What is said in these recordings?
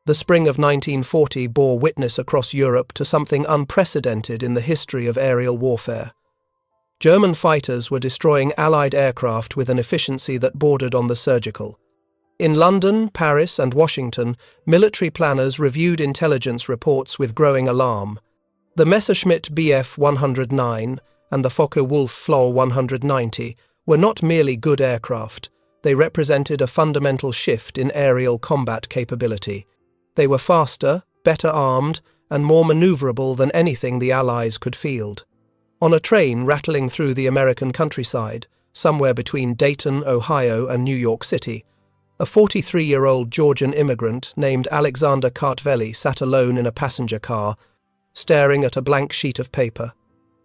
The spring of 1940 bore witness across Europe to something unprecedented in the history of aerial warfare. German fighters were destroying Allied aircraft with an efficiency that bordered on the surgical. In London, Paris, and Washington, military planners reviewed intelligence reports with growing alarm. The Messerschmitt Bf 109 and the Focke-Wulf Floh 190 were not merely good aircraft. They represented a fundamental shift in aerial combat capability. They were faster, better armed, and more maneuverable than anything the Allies could field. On a train rattling through the American countryside, somewhere between Dayton, Ohio, and New York City, a 43-year-old Georgian immigrant named Alexander Kartveli sat alone in a passenger car, staring at a blank sheet of paper.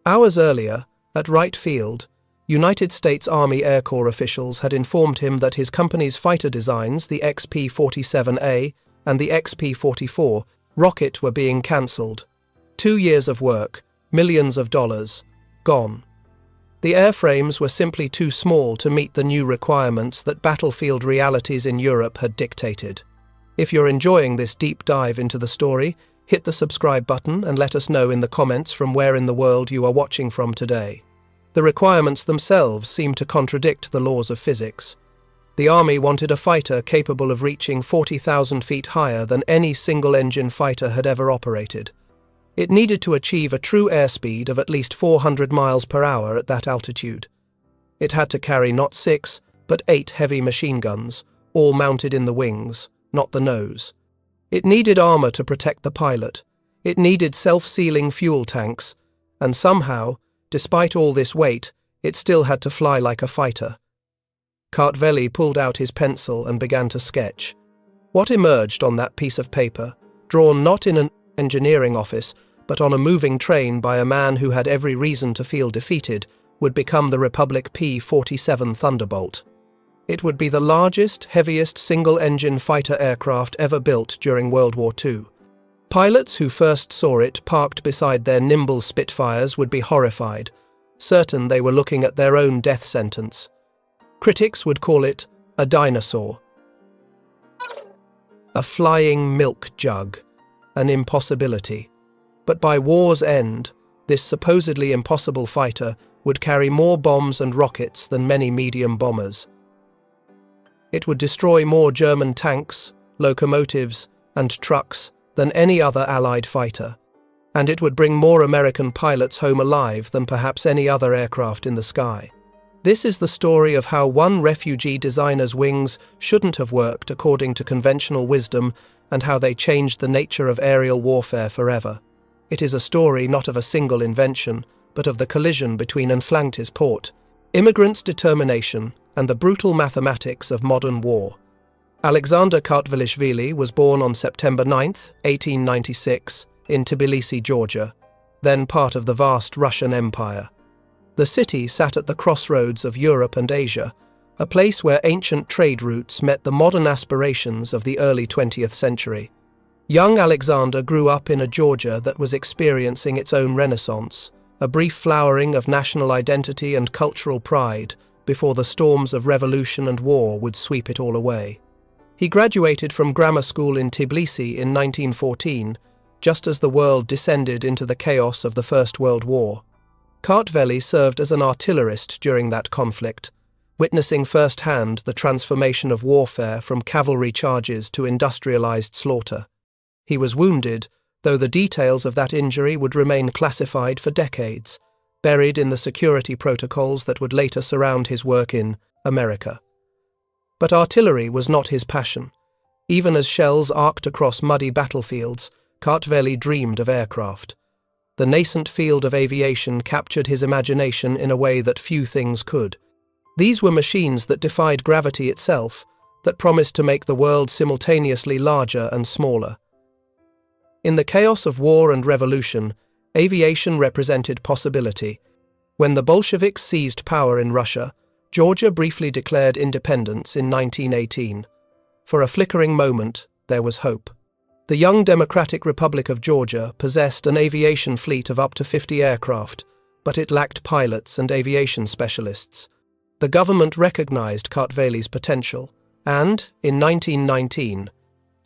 Hours earlier, at Wright Field, United States Army Air Corps officials had informed him that his company's fighter designs, the XP-47A and the XP-44 rocket, were being cancelled. 2 years of work, millions of dollars, gone. The airframes were simply too small to meet the new requirements that battlefield realities in Europe had dictated. If you're enjoying this deep dive into the story, hit the subscribe button and let us know in the comments from where in the world you are watching from today. The requirements themselves seem to contradict the laws of physics. The Army wanted a fighter capable of reaching 40,000 feet higher than any single-engine fighter had ever operated. It needed to achieve a true airspeed of at least 400 miles per hour at that altitude. It had to carry not 6, but 8 heavy machine guns, all mounted in the wings, not the nose. It needed armor to protect the pilot. It needed self-sealing fuel tanks, and somehow, despite all this weight, it still had to fly like a fighter. Kartveli pulled out his pencil and began to sketch. What emerged on that piece of paper, drawn not in an engineering office, but on a moving train by a man who had every reason to feel defeated, would become the Republic P-47 Thunderbolt. It would be the largest, heaviest single-engine fighter aircraft ever built during World War II. Pilots who first saw it parked beside their nimble Spitfires would be horrified, certain they were looking at their own death sentence. Critics would call it a dinosaur, a flying milk jug, an impossibility. But by war's end, this supposedly impossible fighter would carry more bombs and rockets than many medium bombers. It would destroy more German tanks, locomotives, and trucks than any other Allied fighter, and it would bring more American pilots home alive than perhaps any other aircraft in the sky. This is the story of how one refugee designer's wings shouldn't have worked according to conventional wisdom, and how they changed the nature of aerial warfare forever. It is a story not of a single invention, but of the collision between Enflanktes port, immigrants' determination, and the brutal mathematics of modern war. Alexander Kartveli was born on September 9, 1896, in Tbilisi, Georgia, then part of the vast Russian Empire. The city sat at the crossroads of Europe and Asia, a place where ancient trade routes met the modern aspirations of the early 20th century. Young Alexander grew up in a Georgia that was experiencing its own renaissance, a brief flowering of national identity and cultural pride before the storms of revolution and war would sweep it all away. He graduated from grammar school in Tbilisi in 1914, just as the world descended into the chaos of the First World War. Kartveli served as an artillerist during that conflict, witnessing firsthand the transformation of warfare from cavalry charges to industrialized slaughter. He was wounded, though the details of that injury would remain classified for decades, buried in the security protocols that would later surround his work in America. But artillery was not his passion. Even as shells arced across muddy battlefields, Kartveli dreamed of aircraft. The nascent field of aviation captured his imagination in a way that few things could. These were machines that defied gravity itself, that promised to make the world simultaneously larger and smaller. In the chaos of war and revolution, aviation represented possibility. When the Bolsheviks seized power in Russia, Georgia briefly declared independence in 1918. For a flickering moment, there was hope. The young Democratic Republic of Georgia possessed an aviation fleet of up to 50 aircraft, but it lacked pilots and aviation specialists. The government recognized Kartveli's potential, and, in 1919,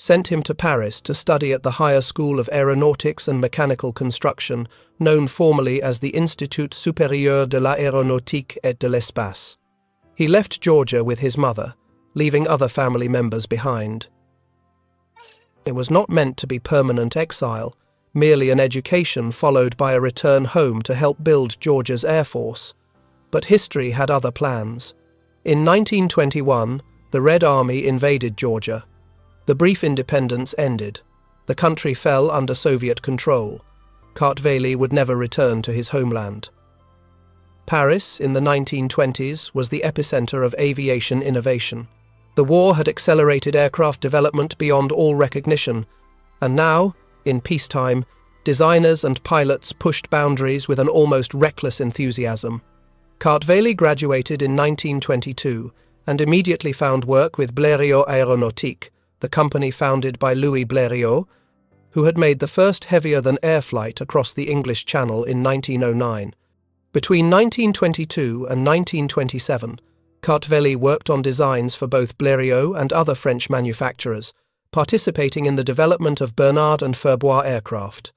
sent him to Paris to study at the Higher School of Aeronautics and Mechanical Construction, known formally as the Institut Supérieur de l'Aéronautique et de l'Espace. He left Georgia with his mother, leaving other family members behind. It was not meant to be permanent exile, merely an education followed by a return home to help build Georgia's Air Force. But history had other plans. In 1921, the Red Army invaded Georgia. The brief independence ended. The country fell under Soviet control. Kartveli would never return to his homeland. Paris, in the 1920s, was the epicenter of aviation innovation. The war had accelerated aircraft development beyond all recognition, and now, in peacetime, designers and pilots pushed boundaries with an almost reckless enthusiasm. Kartveli graduated in 1922 and immediately found work with Blériot Aéronautique, the company founded by Louis Blériot, who had made the first heavier-than-air flight across the English Channel in 1909. Between 1922 and 1927, Kartveli worked on designs for both Blériot and other French manufacturers, participating in the development of Bernard and Furbois aircraft.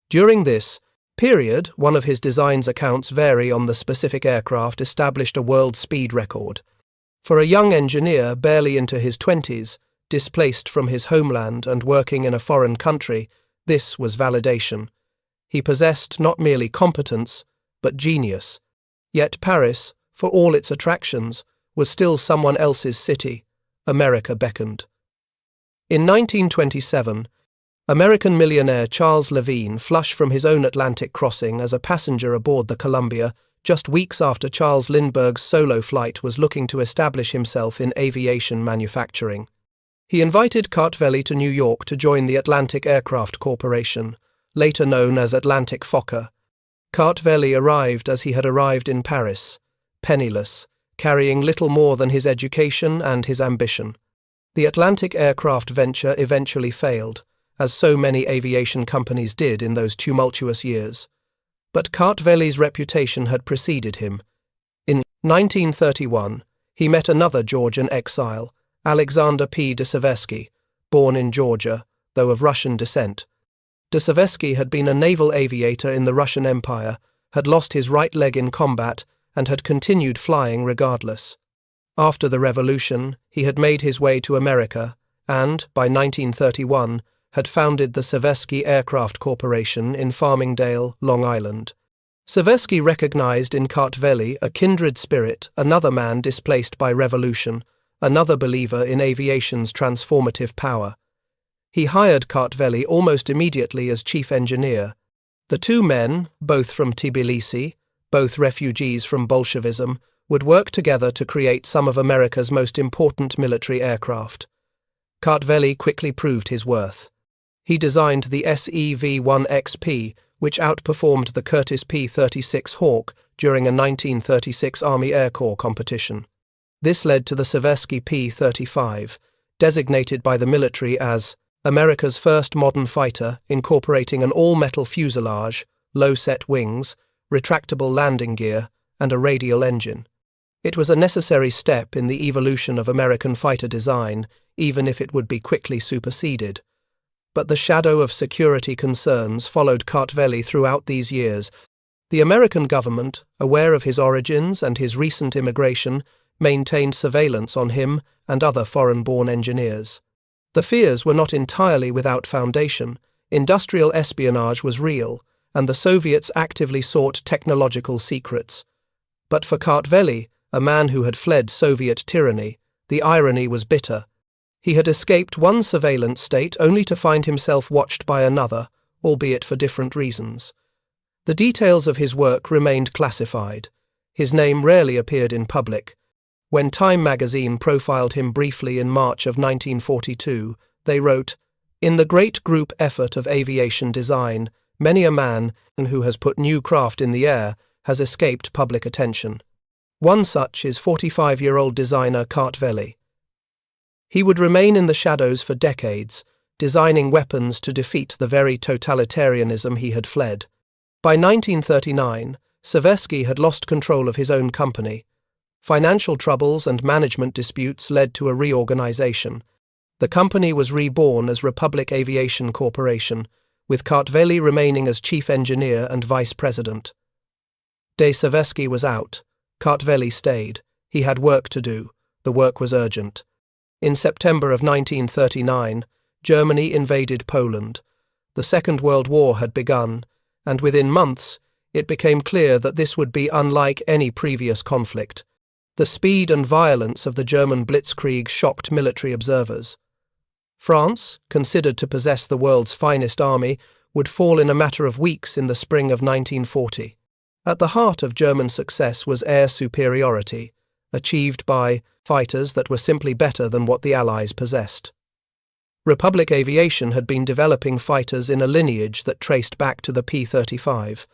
During this period, one of his design's accounts vary on the specific aircraft established a world speed record. For a young engineer barely into his 20s, displaced from his homeland and working in a foreign country, this was validation. He possessed not merely competence, but genius. Yet Paris, for all its attractions, was still someone else's city. America beckoned. In 1927, American millionaire Charles Levine flushed from his own Atlantic crossing as a passenger aboard the Columbia, just weeks after Charles Lindbergh's solo flight was looking to establish himself in aviation manufacturing. He invited Kartveli to New York to join the Atlantic Aircraft Corporation, later known as Atlantic Fokker. Kartveli arrived as he had arrived in Paris, penniless, carrying little more than his education and his ambition. The Atlantic aircraft venture eventually failed, as so many aviation companies did in those tumultuous years. But Kartveli's reputation had preceded him. In 1931, he met another Georgian exile, Alexander P. Deseversky, born in Georgia, though of Russian descent. Deseversky had been a naval aviator in the Russian Empire, had lost his right leg in combat, and had continued flying regardless. After the Revolution, he had made his way to America and, by 1931, had founded the Seversky Aircraft Corporation in Farmingdale, Long Island. Seversky recognized in Kartveli a kindred spirit, another man displaced by revolution, another believer in aviation's transformative power. He hired Kartveli almost immediately as chief engineer. The two men, both from Tbilisi, both refugees from Bolshevism, would work together to create some of America's most important military aircraft. Kartveli quickly proved his worth. He designed the SEV-1XP, which outperformed the Curtiss P-36 Hawk during a 1936 Army Air Corps competition. This led to the Seversky P-35, designated by the military as America's first modern fighter, incorporating an all-metal fuselage, low-set wings, retractable landing gear, and a radial engine. It was a necessary step in the evolution of American fighter design, even if it would be quickly superseded. But the shadow of security concerns followed Kartveli throughout these years. The American government, aware of his origins and his recent immigration, maintained surveillance on him and other foreign-born engineers. The fears were not entirely without foundation. Industrial espionage was real, and the Soviets actively sought technological secrets. But for Kartveli, a man who had fled Soviet tyranny, the irony was bitter. He had escaped one surveillance state only to find himself watched by another, albeit for different reasons. The details of his work remained classified. His name rarely appeared in public. When Time magazine profiled him briefly in March of 1942, they wrote, "In the great group effort of aviation design, many a man who has put new craft in the air has escaped public attention. One such is 45-year-old designer Kartveli. He would remain in the shadows for decades, designing weapons to defeat the very totalitarianism he had fled. By 1939, Seversky had lost control of his own company. Financial troubles and management disputes led to a reorganization. The company was reborn as Republic Aviation Corporation, with Kartveli remaining as chief engineer and vice president. De Seversky was out. Kartveli stayed. He had work to do. The work was urgent. In September of 1939, Germany invaded Poland. The Second World War had begun, and within months, it became clear that this would be unlike any previous conflict. The speed and violence of the German blitzkrieg shocked military observers. France, considered to possess the world's finest army, would fall in a matter of weeks in the spring of 1940. At the heart of German success was air superiority, achieved by fighters that were simply better than what the Allies possessed. Republic Aviation had been developing fighters in a lineage that traced back to the P-35.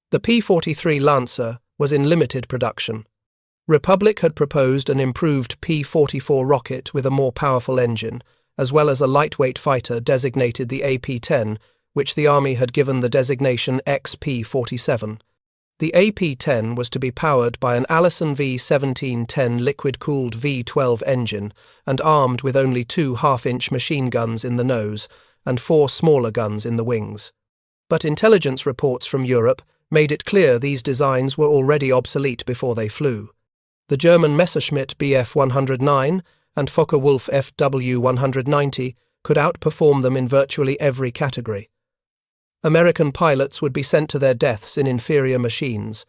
The P-43 Lancer was in limited production. Republic had proposed an improved P-44 rocket with a more powerful engine, as well as a lightweight fighter designated the AP-10, which the Army had given the designation XP-47. The AP-10 was to be powered by an Allison V-1710 liquid-cooled V-12 engine and armed with only 2 half-inch machine guns in the nose and 4 smaller guns in the wings. But intelligence reports from Europe made it clear these designs were already obsolete before they flew. The German Messerschmitt Bf-109 and Focke-Wulf FW-190 could outperform them in virtually every category. American pilots would be sent to their deaths in inferior machines.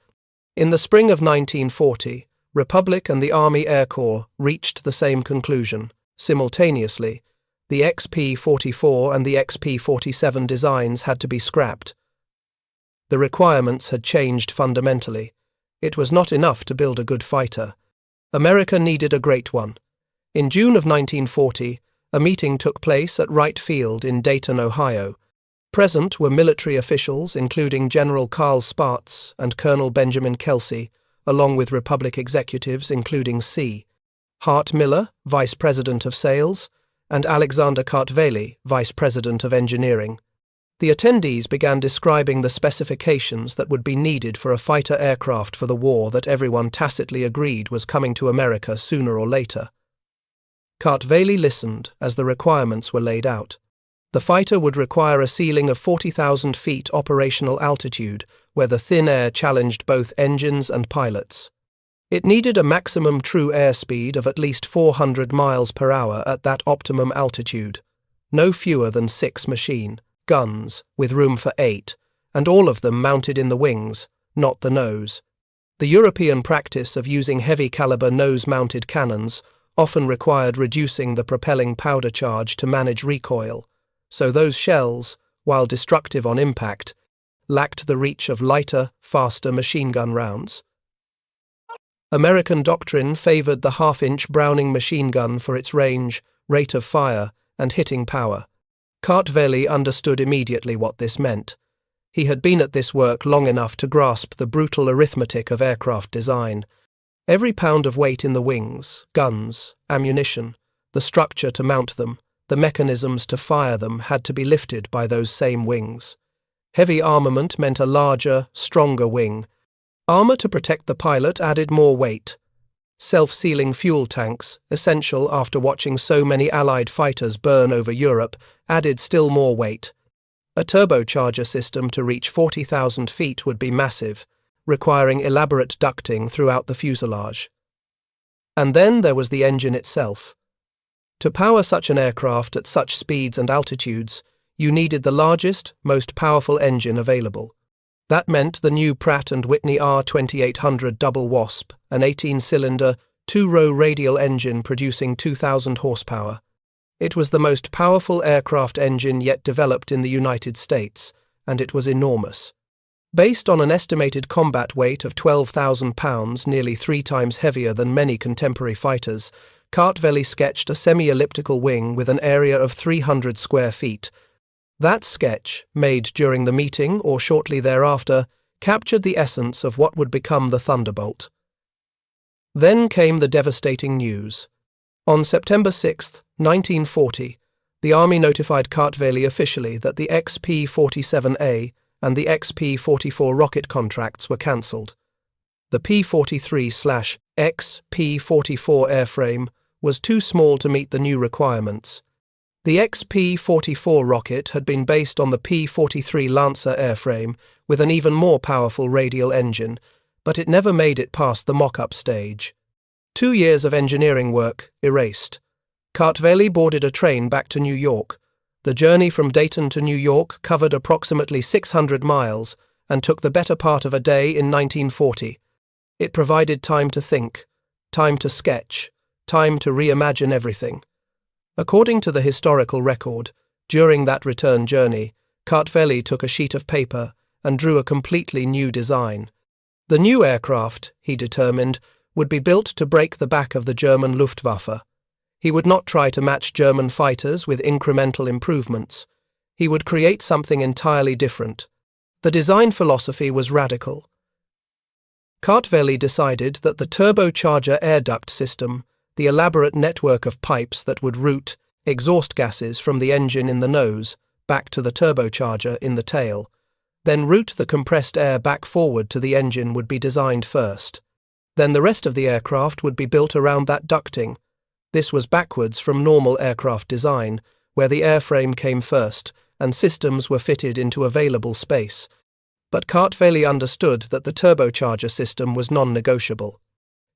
In the spring of 1940, Republic and the Army Air Corps reached the same conclusion. Simultaneously, the XP-44 and the XP-47 designs had to be scrapped. The requirements had changed fundamentally. It was not enough to build a good fighter. America needed a great one. In June of 1940, a meeting took place at Wright Field in Dayton, Ohio. Present were military officials including General Karl Spaatz and Colonel Benjamin Kelsey, along with Republic executives including C. Hart Miller, Vice President of Sales, and Alexander Kartveli, Vice President of Engineering. The attendees began describing the specifications that would be needed for a fighter aircraft for the war that everyone tacitly agreed was coming to America sooner or later. Kartveli listened as the requirements were laid out. The fighter would require a ceiling of 40,000 feet operational altitude, where the thin air challenged both engines and pilots. It needed a maximum true airspeed of at least 400 miles per hour at that optimum altitude, no fewer than 6 machine guns, with room for 8, and all of them mounted in the wings, not the nose. The European practice of using heavy-caliber nose-mounted cannons often required reducing the propelling powder charge to manage recoil, so those shells, while destructive on impact, lacked the reach of lighter, faster machine gun rounds. American doctrine favored the half-inch Browning machine gun for its range, rate of fire, and hitting power. Kartveli understood immediately what this meant. He had been at this work long enough to grasp the brutal arithmetic of aircraft design. Every pound of weight in the wings, guns, ammunition, the structure to mount them, the mechanisms to fire them had to be lifted by those same wings. Heavy armament meant a larger, stronger wing. Armor to protect the pilot added more weight. Self-sealing fuel tanks, essential after watching so many Allied fighters burn over Europe, added still more weight. A turbocharger system to reach 40,000 feet would be massive, requiring elaborate ducting throughout the fuselage. And then there was the engine itself. To power such an aircraft at such speeds and altitudes, you needed the largest, most powerful engine available. That meant the new Pratt & Whitney R2800 Double Wasp, an 18-cylinder, 2-row radial engine producing 2,000 horsepower. It was the most powerful aircraft engine yet developed in the United States, and it was enormous. Based on an estimated combat weight of 12,000 pounds, nearly 3 times heavier than many contemporary fighters, Kartveli sketched a semi-elliptical wing with an area of 300 square feet. That sketch, made during the meeting or shortly thereafter, captured the essence of what would become the Thunderbolt. Then came the devastating news. On September 6, 1940, the Army notified Kartveli officially that the XP-47A and the XP-44 rocket contracts were cancelled. The P-43/XP-44 airframe was too small to meet the new requirements, The XP-44 rocket had been based on the P-43 Lancer airframe with an even more powerful radial engine, but it never made it past the mock-up stage. 2 years of engineering work erased. Kartveli boarded a train back to New York. The journey from Dayton to New York covered approximately 600 miles and took the better part of a day in 1940. It provided time to think, time to sketch, time to reimagine everything. According to the historical record, during that return journey, Kartveli took a sheet of paper and drew a completely new design. The new aircraft, he determined, would be built to break the back of the German Luftwaffe. He would not try to match German fighters with incremental improvements. He would create something entirely different. The design philosophy was radical. Kartveli decided that the turbocharger air duct system, the elaborate network of pipes that would route exhaust gases from the engine in the nose back to the turbocharger in the tail, then route the compressed air back forward to the engine would be designed first. Then the rest of the aircraft would be built around that ducting. This was backwards from normal aircraft design, where the airframe came first and systems were fitted into available space. But Kartveli understood that the turbocharger system was non-negotiable.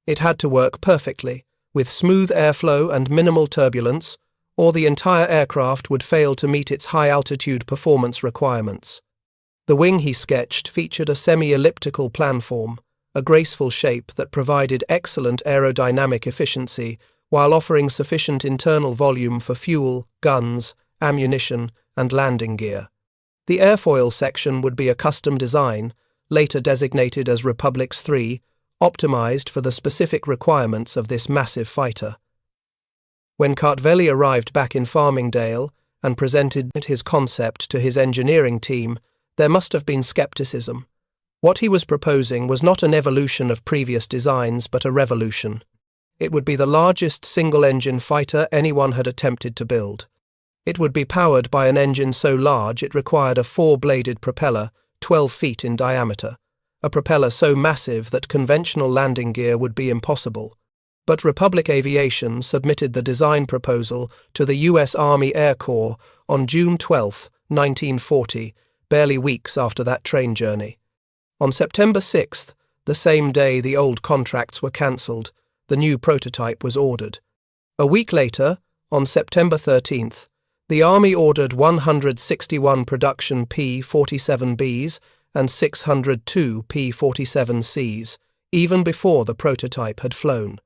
It had to work perfectly, with smooth airflow and minimal turbulence, or the entire aircraft would fail to meet its high-altitude performance requirements. The wing he sketched featured a semi-elliptical planform, a graceful shape that provided excellent aerodynamic efficiency while offering sufficient internal volume for fuel, guns, ammunition, and landing gear. The airfoil section would be a custom design, later designated as Republics 3, optimized for the specific requirements of this massive fighter. When Kartveli arrived back in Farmingdale and presented his concept to his engineering team, there must have been skepticism. What he was proposing was not an evolution of previous designs, but a revolution. It would be the largest single-engine fighter anyone had attempted to build. It would be powered by an engine so large it required a 4-bladed propeller, 12 feet in diameter, a propeller so massive that conventional landing gear would be impossible. But Republic Aviation submitted the design proposal to the U.S. Army Air Corps on June 12, 1940, barely weeks after that train journey. On September 6th, the same day the old contracts were cancelled, the new prototype was ordered. A week later, on September 13th, the Army ordered 161 production P-47Bs and 602 P-47Cs, even before the prototype had flown.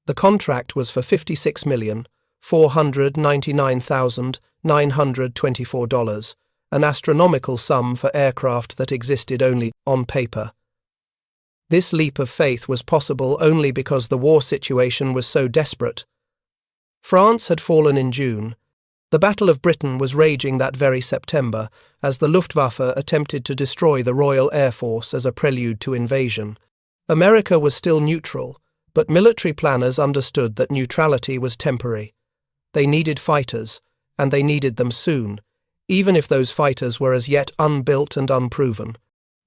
The contract was for $56,499,924, an astronomical sum for aircraft that existed only on paper. This leap of faith was possible only because the war situation was so desperate. France had fallen in June. The Battle of Britain was raging that very September as the Luftwaffe attempted to destroy the Royal Air Force as a prelude to invasion. America was still neutral, but military planners understood that neutrality was temporary. They needed fighters, and they needed them soon, even if those fighters were as yet unbuilt and unproven.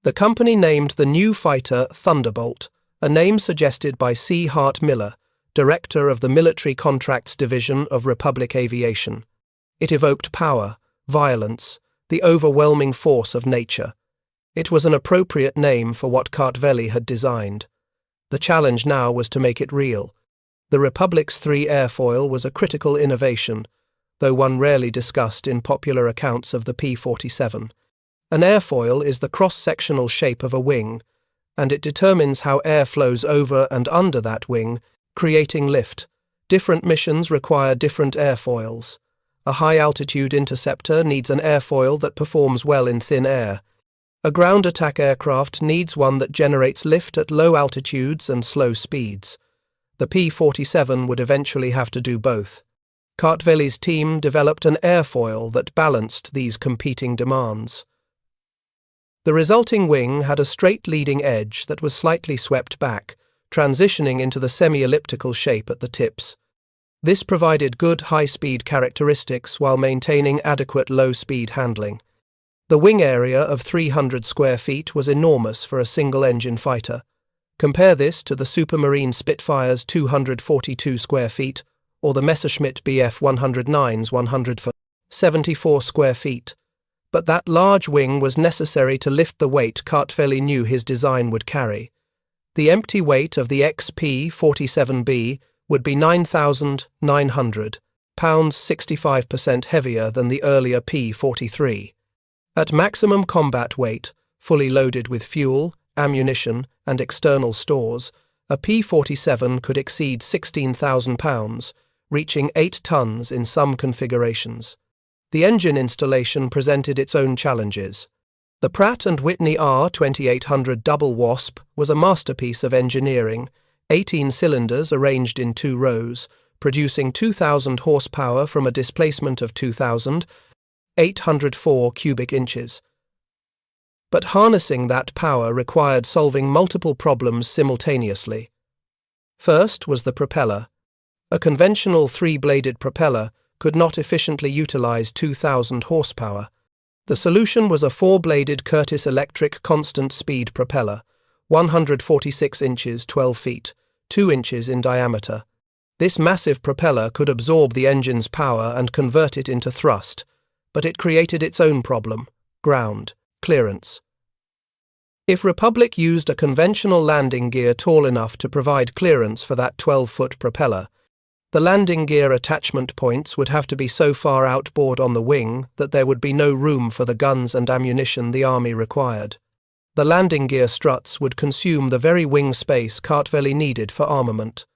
The company named the new fighter Thunderbolt, a name suggested by C. Hart Miller, director of the Military Contracts Division of Republic Aviation. It evoked power, violence, the overwhelming force of nature. It was an appropriate name for what Kartveli had designed. The challenge now was to make it real. The Republic's 3 airfoil was a critical innovation, though one rarely discussed in popular accounts of the P-47. An airfoil is the cross-sectional shape of a wing, and it determines how air flows over and under that wing, creating lift. Different missions require different airfoils. A high-altitude interceptor needs an airfoil that performs well in thin air. A ground attack aircraft needs one that generates lift at low altitudes and slow speeds. The P-47 would eventually have to do both. Kartveli's team developed an airfoil that balanced these competing demands. The resulting wing had a straight leading edge that was slightly swept back, transitioning into the semi-elliptical shape at the tips. This provided good high-speed characteristics while maintaining adequate low-speed handling. The wing area of 300 square feet was enormous for a single-engine fighter. Compare this to the Supermarine Spitfire's 242 square feet, or the Messerschmitt Bf 109's 174 square feet. But that large wing was necessary to lift the weight Kartveli knew his design would carry. The empty weight of the XP-47B would be 9,900 pounds, 65% heavier than the earlier P-43. At maximum combat weight, fully loaded with fuel, ammunition, and external stores, a P-47 could exceed 16,000 pounds, reaching 8 tons in some configurations. The engine installation presented its own challenges. The Pratt & Whitney R2800 Double Wasp was a masterpiece of engineering, 18 cylinders arranged in 2 rows, producing 2,000 horsepower from a displacement of 2,804 cubic inches. But harnessing that power required solving multiple problems simultaneously. First was the propeller. A conventional 3-bladed propeller could not efficiently utilize 2,000 horsepower. The solution was a 4-bladed Curtiss electric constant-speed propeller, 146 inches 12 feet, 2 inches in diameter. This massive propeller could absorb the engine's power and convert it into thrust, but it created its own problem: ground clearance. If Republic used a conventional landing gear tall enough to provide clearance for that 12-foot propeller, the landing gear attachment points would have to be so far outboard on the wing that there would be no room for the guns and ammunition the Army required. The landing gear struts would consume the very wing space Kartveli needed for armament.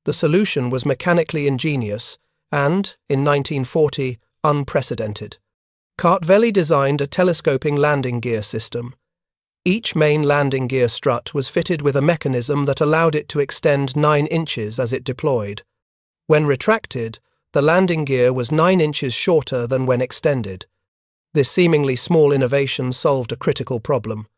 The solution was mechanically ingenious and, in 1940, unprecedented. Kartveli designed a telescoping landing gear system. Each main landing gear strut was fitted with a mechanism that allowed it to extend 9 inches as it deployed. When retracted, the landing gear was 9 inches shorter than when extended. This seemingly small innovation solved a critical problem.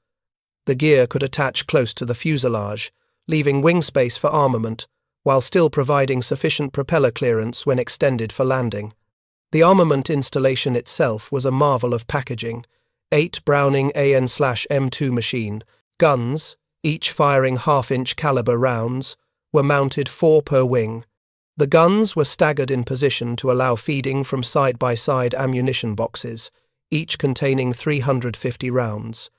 The gear could attach close to the fuselage, leaving wing space for armament, while still providing sufficient propeller clearance when extended for landing. The armament installation itself was a marvel of packaging. 8 Browning AN/M2 machine guns, each firing half-inch caliber rounds, were mounted 4 per wing. The guns were staggered in position to allow feeding from side-by-side ammunition boxes, each containing 350 rounds.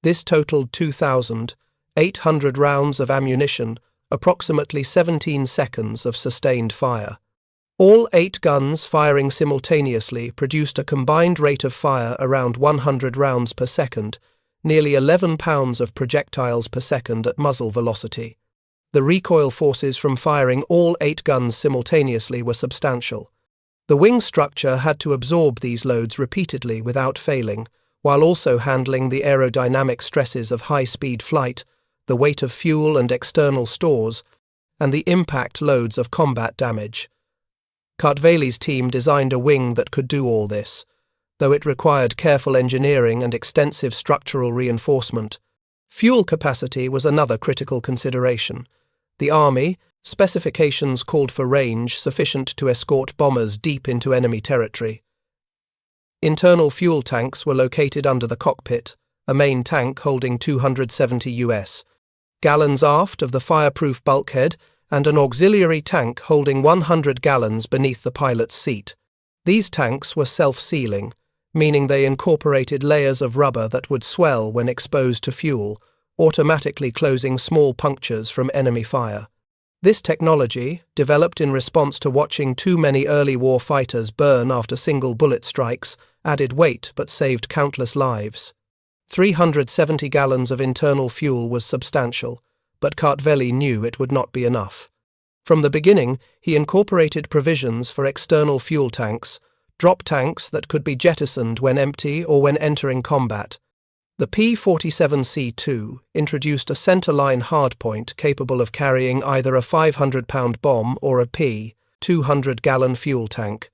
This totaled 2,800 rounds of ammunition, approximately 17 seconds of sustained fire. All 8 guns firing simultaneously produced a combined rate of fire around 100 rounds per second, nearly 11 pounds of projectiles per second at muzzle velocity. The recoil forces from firing all 8 guns simultaneously were substantial. The wing structure had to absorb these loads repeatedly without failing, while also handling the aerodynamic stresses of high-speed flight, the weight of fuel and external stores, and the impact loads of combat damage. Kartveli's team designed a wing that could do all this, though it required careful engineering and extensive structural reinforcement. Fuel capacity was another critical consideration. The Army specifications called for range sufficient to escort bombers deep into enemy territory. Internal fuel tanks were located under the cockpit, a main tank holding 270 US gallons aft of the fireproof bulkhead and an auxiliary tank holding 100 gallons beneath the pilot's seat. These tanks were self-sealing, meaning they incorporated layers of rubber that would swell when exposed to fuel, automatically closing small punctures from enemy fire. This technology, developed in response to watching too many early war fighters burn after single bullet strikes, added weight but saved countless lives. 370 gallons of internal fuel was substantial, but Kartveli knew it would not be enough. From the beginning, he incorporated provisions for external fuel tanks, drop tanks that could be jettisoned when empty or when entering combat. The P-47C2 introduced a centerline hardpoint capable of carrying either a 500-pound bomb or a P-200-gallon fuel tank.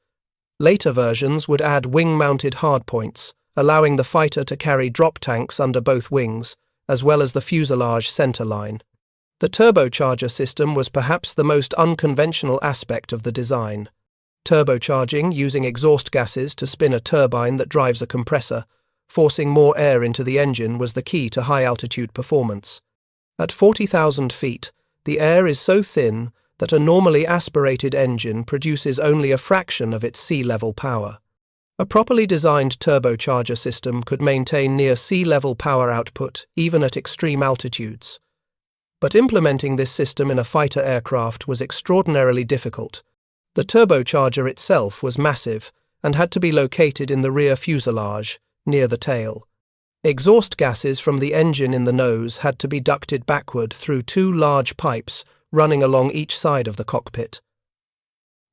Later versions would add wing-mounted hardpoints, allowing the fighter to carry drop tanks under both wings, as well as the fuselage centerline. The turbocharger system was perhaps the most unconventional aspect of the design. Turbocharging using exhaust gases to spin a turbine that drives a compressor, forcing more air into the engine, was the key to high-altitude performance. At 40,000 feet, the air is so thin that a normally aspirated engine produces only a fraction of its sea-level power. A properly designed turbocharger system could maintain near sea-level power output even at extreme altitudes. But implementing this system in a fighter aircraft was extraordinarily difficult. The turbocharger itself was massive and had to be located in the rear fuselage, near the tail. Exhaust gases from the engine in the nose had to be ducted backward through two large pipes running along each side of the cockpit.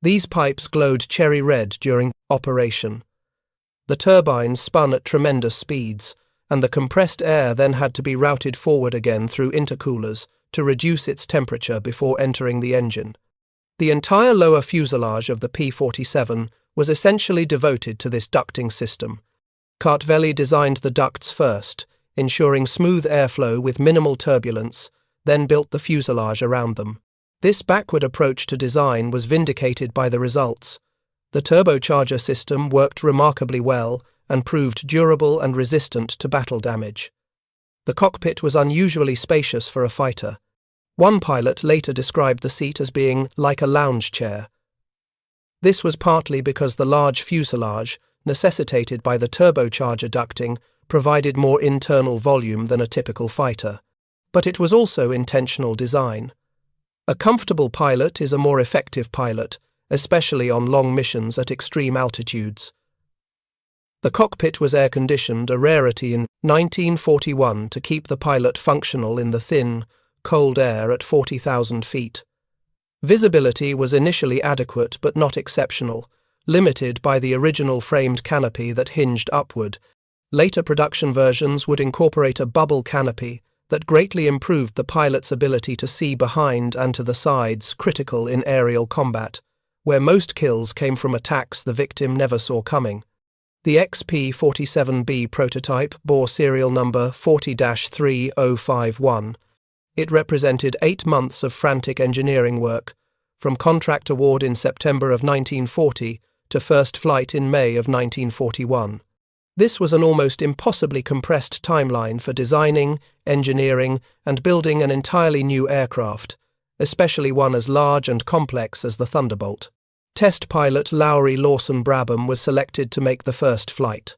These pipes glowed cherry red during operation. The turbines spun at tremendous speeds, and the compressed air then had to be routed forward again through intercoolers to reduce its temperature before entering the engine. The entire lower fuselage of the P-47 was essentially devoted to this ducting system. Kartveli designed the ducts first, ensuring smooth airflow with minimal turbulence, then built the fuselage around them. This backward approach to design was vindicated by the results. The turbocharger system worked remarkably well and proved durable and resistant to battle damage. The cockpit was unusually spacious for a fighter. One pilot later described the seat as being like a lounge chair. This was partly because the large fuselage, necessitated by the turbocharger ducting, provided more internal volume than a typical fighter. But it was also intentional design. A comfortable pilot is a more effective pilot, especially on long missions at extreme altitudes. The cockpit was air-conditioned, a rarity in 1941, to keep the pilot functional in the thin, cold air at 40,000 feet. Visibility was initially adequate but not exceptional, limited by the original framed canopy that hinged upward. Later production versions would incorporate a bubble canopy that greatly improved the pilot's ability to see behind and to the sides, critical in aerial combat, where most kills came from attacks the victim never saw coming. The XP-47B prototype bore serial number 40-3051. It represented 8 months of frantic engineering work, from contract award in September of 1940 to first flight in May of 1941. This was an almost impossibly compressed timeline for designing, engineering, and building an entirely new aircraft, especially one as large and complex as the Thunderbolt. Test pilot Lowry Lawson Brabham was selected to make the first flight.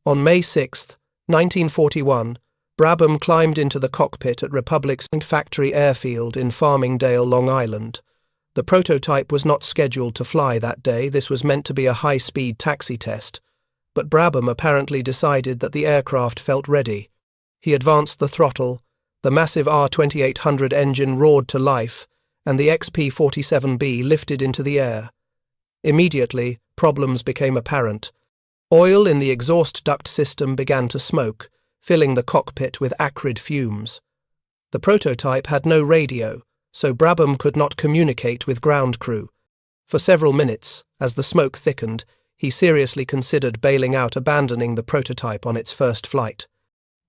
On May 6, 1941, Brabham climbed into the cockpit at Republic's factory airfield in Farmingdale, Long Island. The prototype was not scheduled to fly that day. This was meant to be a high-speed taxi test, but Brabham apparently decided that the aircraft felt ready. He advanced the throttle, the massive R-2800 engine roared to life, and the XP-47B lifted into the air. Immediately, problems became apparent. Oil in the exhaust duct system began to smoke, filling the cockpit with acrid fumes. The prototype had no radio, so Brabham could not communicate with ground crew. For several minutes, as the smoke thickened, he seriously considered bailing out, abandoning the prototype on its first flight.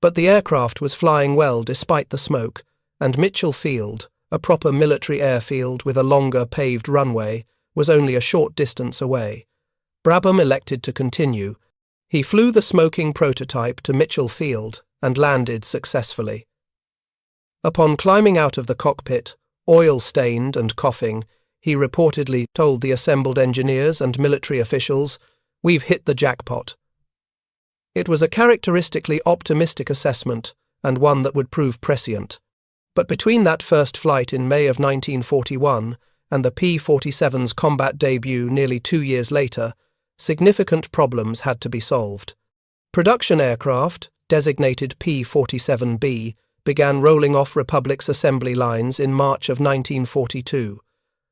But the aircraft was flying well despite the smoke, and Mitchell Field, a proper military airfield with a longer paved runway, was only a short distance away. Brabham elected to continue. He flew the smoking prototype to Mitchell Field and landed successfully. Upon climbing out of the cockpit, oil-stained and coughing, he reportedly told the assembled engineers and military officials, "We've hit the jackpot." It was a characteristically optimistic assessment, and one that would prove prescient. But between that first flight in May of 1941 and the P-47's combat debut nearly 2 years later, significant problems had to be solved. Production aircraft, designated P-47B, began rolling off Republic's assembly lines in March of 1942.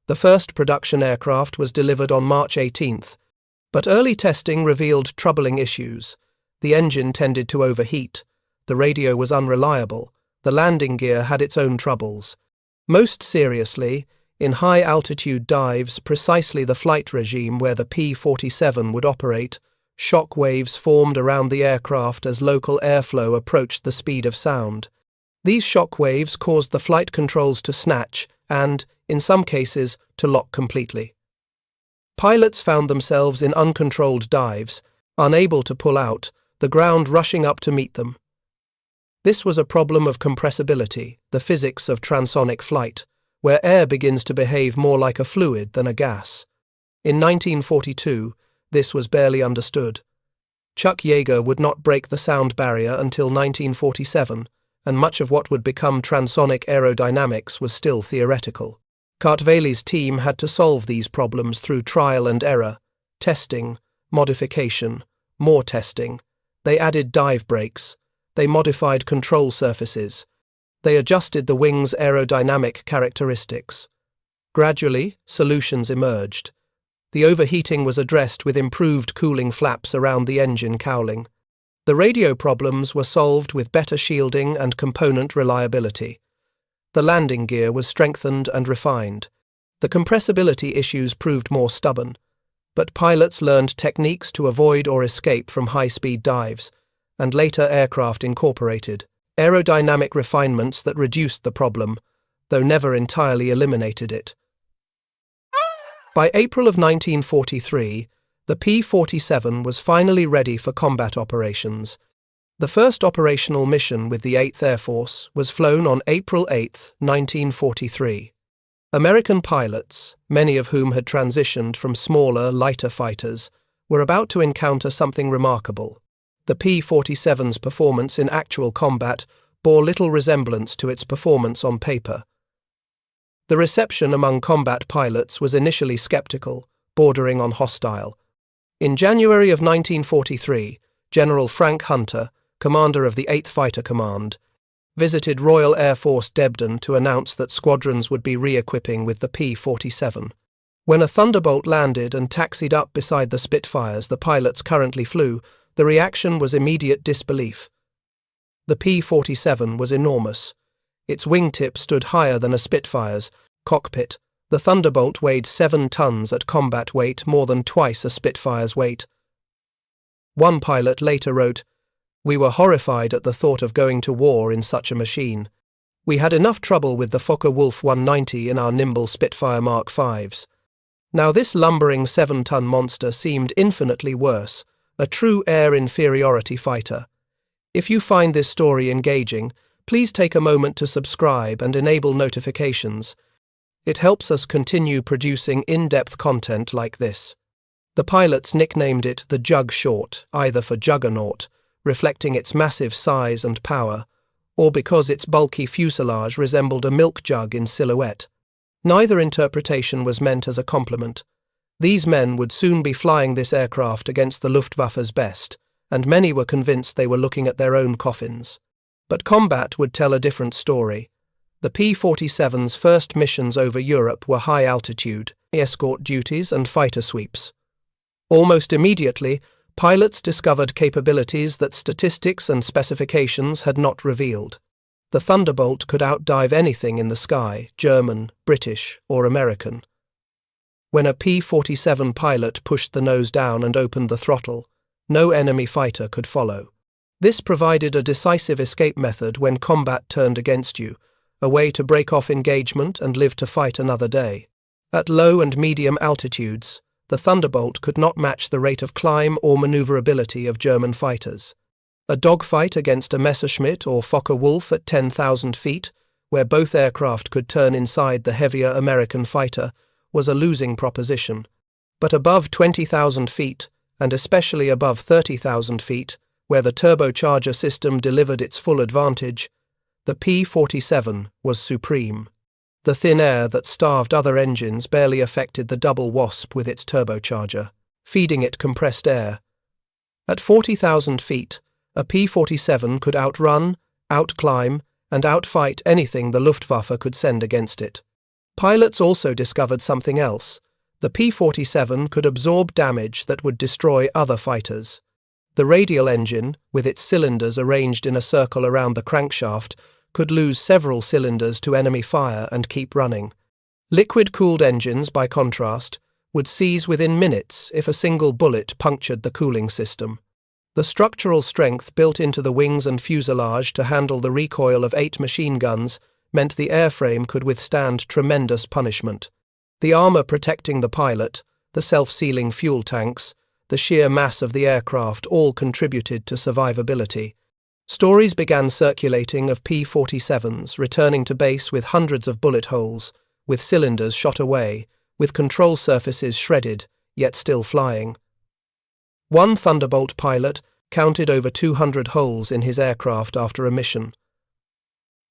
The first production aircraft was delivered on March 18th, but early testing revealed troubling issues. The engine tended to overheat, the radio was unreliable, the landing gear had its own troubles. Most seriously, in high-altitude dives, precisely the flight regime where the P-47 would operate, shock waves formed around the aircraft as local airflow approached the speed of sound. These shock waves caused the flight controls to snatch and, in some cases, to lock completely. Pilots found themselves in uncontrolled dives, unable to pull out, the ground rushing up to meet them. This was a problem of compressibility, the physics of transonic flight, where air begins to behave more like a fluid than a gas. In 1942, this was barely understood. Chuck Yeager would not break the sound barrier until 1947, and much of what would become transonic aerodynamics was still theoretical. Kartveli's team had to solve these problems through trial and error, testing, modification, more testing. They added dive brakes. They modified control surfaces. They adjusted the wing's aerodynamic characteristics. Gradually, solutions emerged. The overheating was addressed with improved cooling flaps around the engine cowling. The radio problems were solved with better shielding and component reliability. The landing gear was strengthened and refined. The compressibility issues proved more stubborn, but pilots learned techniques to avoid or escape from high-speed dives, and later aircraft incorporated aerodynamic refinements that reduced the problem, though never entirely eliminated it. By April of 1943, the P-47 was finally ready for combat operations. The first operational mission with the 8th Air Force was flown on April 8, 1943. American pilots, many of whom had transitioned from smaller, lighter fighters, were about to encounter something remarkable. The P-47's performance in actual combat bore little resemblance to its performance on paper. The reception among combat pilots was initially skeptical, bordering on hostile. In January of 1943, General Frank Hunter, commander of the 8th Fighter Command, visited Royal Air Force Debden to announce that squadrons would be re-equipping with the P-47. When a Thunderbolt landed and taxied up beside the Spitfires the pilots currently flew, the reaction was immediate disbelief. The P-47 was enormous. Its wingtip stood higher than a Spitfire's cockpit. The Thunderbolt weighed 7 tons at combat weight, more than twice a Spitfire's weight. One pilot later wrote, "We were horrified at the thought of going to war in such a machine. We had enough trouble with the Focke-Wulf 190 in our nimble Spitfire Mark Vs. Now this lumbering 7-ton monster seemed infinitely worse, a true air inferiority fighter. If you find this story engaging, please take a moment to subscribe and enable notifications. It helps us continue producing in-depth content like this." The pilots nicknamed it the Jug Short, either for juggernaut, reflecting its massive size and power, or because its bulky fuselage resembled a milk jug in silhouette. Neither interpretation was meant as a compliment. These men would soon be flying this aircraft against the Luftwaffe's best, and many were convinced they were looking at their own coffins. But combat would tell a different story. The P-47's first missions over Europe were high altitude, escort duties and fighter sweeps. Almost immediately, pilots discovered capabilities that statistics and specifications had not revealed. The Thunderbolt could outdive anything in the sky, German, British, or American. When a P-47 pilot pushed the nose down and opened the throttle, no enemy fighter could follow. This provided a decisive escape method when combat turned against you, a way to break off engagement and live to fight another day. At low and medium altitudes, the Thunderbolt could not match the rate of climb or maneuverability of German fighters. A dogfight against a Messerschmitt or Focke-Wulf at 10,000 feet, where both aircraft could turn inside the heavier American fighter, was a losing proposition. But above 20,000 feet, and especially above 30,000 feet, where the turbocharger system delivered its full advantage, the P-47 was supreme. The thin air that starved other engines barely affected the double Wasp with its turbocharger, feeding it compressed air. At 40,000 feet, a P-47 could outrun, outclimb, and outfight anything the Luftwaffe could send against it. Pilots also discovered something else. The P-47 could absorb damage that would destroy other fighters. The radial engine, with its cylinders arranged in a circle around the crankshaft, could lose several cylinders to enemy fire and keep running. Liquid-cooled engines, by contrast, would seize within minutes if a single bullet punctured the cooling system. The structural strength built into the wings and fuselage to handle the recoil of 8 machine guns meant the airframe could withstand tremendous punishment. The armor protecting the pilot, the self-sealing fuel tanks, the sheer mass of the aircraft all contributed to survivability. Stories began circulating of P-47s returning to base with hundreds of bullet holes, with cylinders shot away, with control surfaces shredded, yet still flying. One Thunderbolt pilot counted over 200 holes in his aircraft after a mission.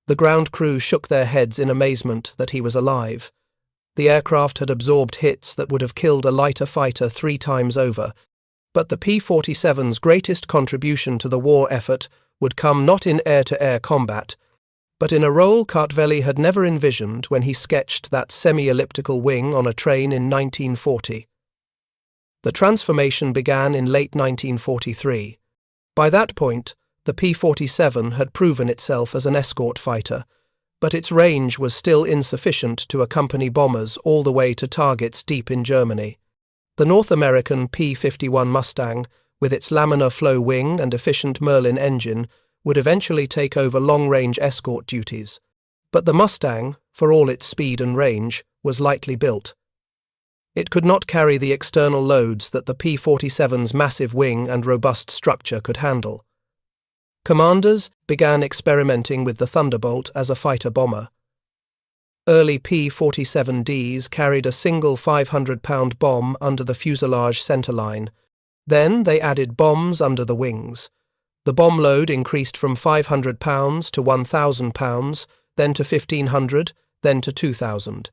The ground crew shook their heads in amazement that he was alive. The aircraft had absorbed hits that would have killed a lighter fighter 3 times over, but the P-47's greatest contribution to the war effort would come not in air-to-air combat, but in a role Kartveli had never envisioned when he sketched that semi-elliptical wing on a train in 1940. The transformation began in late 1943. By that point, the P-47 had proven itself as an escort fighter, but its range was still insufficient to accompany bombers all the way to targets deep in Germany. The North American P-51 Mustang, with its laminar flow wing and efficient Merlin engine, would eventually take over long-range escort duties. But the Mustang, for all its speed and range, was lightly built. It could not carry the external loads that the P-47's massive wing and robust structure could handle. Commanders began experimenting with the Thunderbolt as a fighter bomber. Early P-47Ds carried a single 500-pound bomb under the fuselage centerline. Then they added bombs under the wings. The bomb load increased from 500 pounds to 1,000 pounds, then to 1,500, then to 2,000.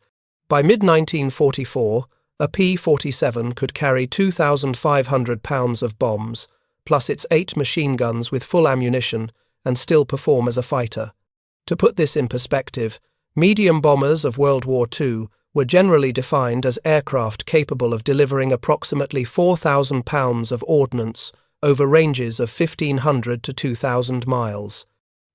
By mid-1944, a P-47 could carry 2,500 pounds of bombs, plus its 8 machine guns with full ammunition, and still perform as a fighter. To put this in perspective, medium bombers of World War II were generally defined as aircraft capable of delivering approximately 4,000 pounds of ordnance over ranges of 1,500 to 2,000 miles.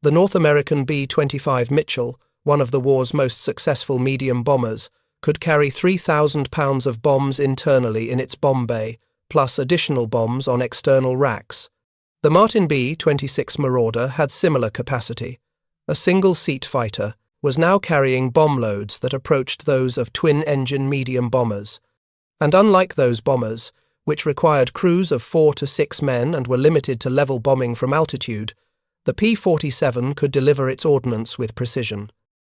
The North American B-25 Mitchell, one of the war's most successful medium bombers, could carry 3,000 pounds of bombs internally in its bomb bay, plus additional bombs on external racks. The Martin B-26 Marauder had similar capacity. A single-seat fighter was now carrying bomb loads that approached those of twin-engine medium bombers. And unlike those bombers, which required crews of 4 to 6 men and were limited to level bombing from altitude, the P-47 could deliver its ordnance with precision.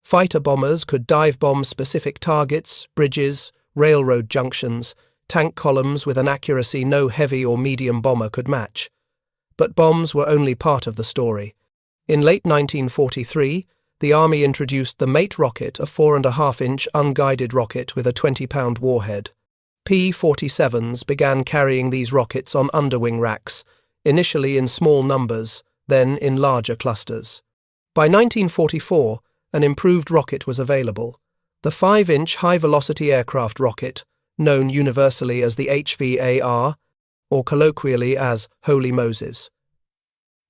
Fighter bombers could dive bomb specific targets, bridges, railroad junctions, tank columns with an accuracy no heavy or medium bomber could match. But bombs were only part of the story. In late 1943, the Army introduced the Mate rocket, a 4.5-inch unguided rocket with a 20-pound warhead. P-47s began carrying these rockets on underwing racks, initially in small numbers, then in larger clusters. By 1944, an improved rocket was available, the 5-inch high-velocity aircraft rocket, known universally as the HVAR, or colloquially as Holy Moses.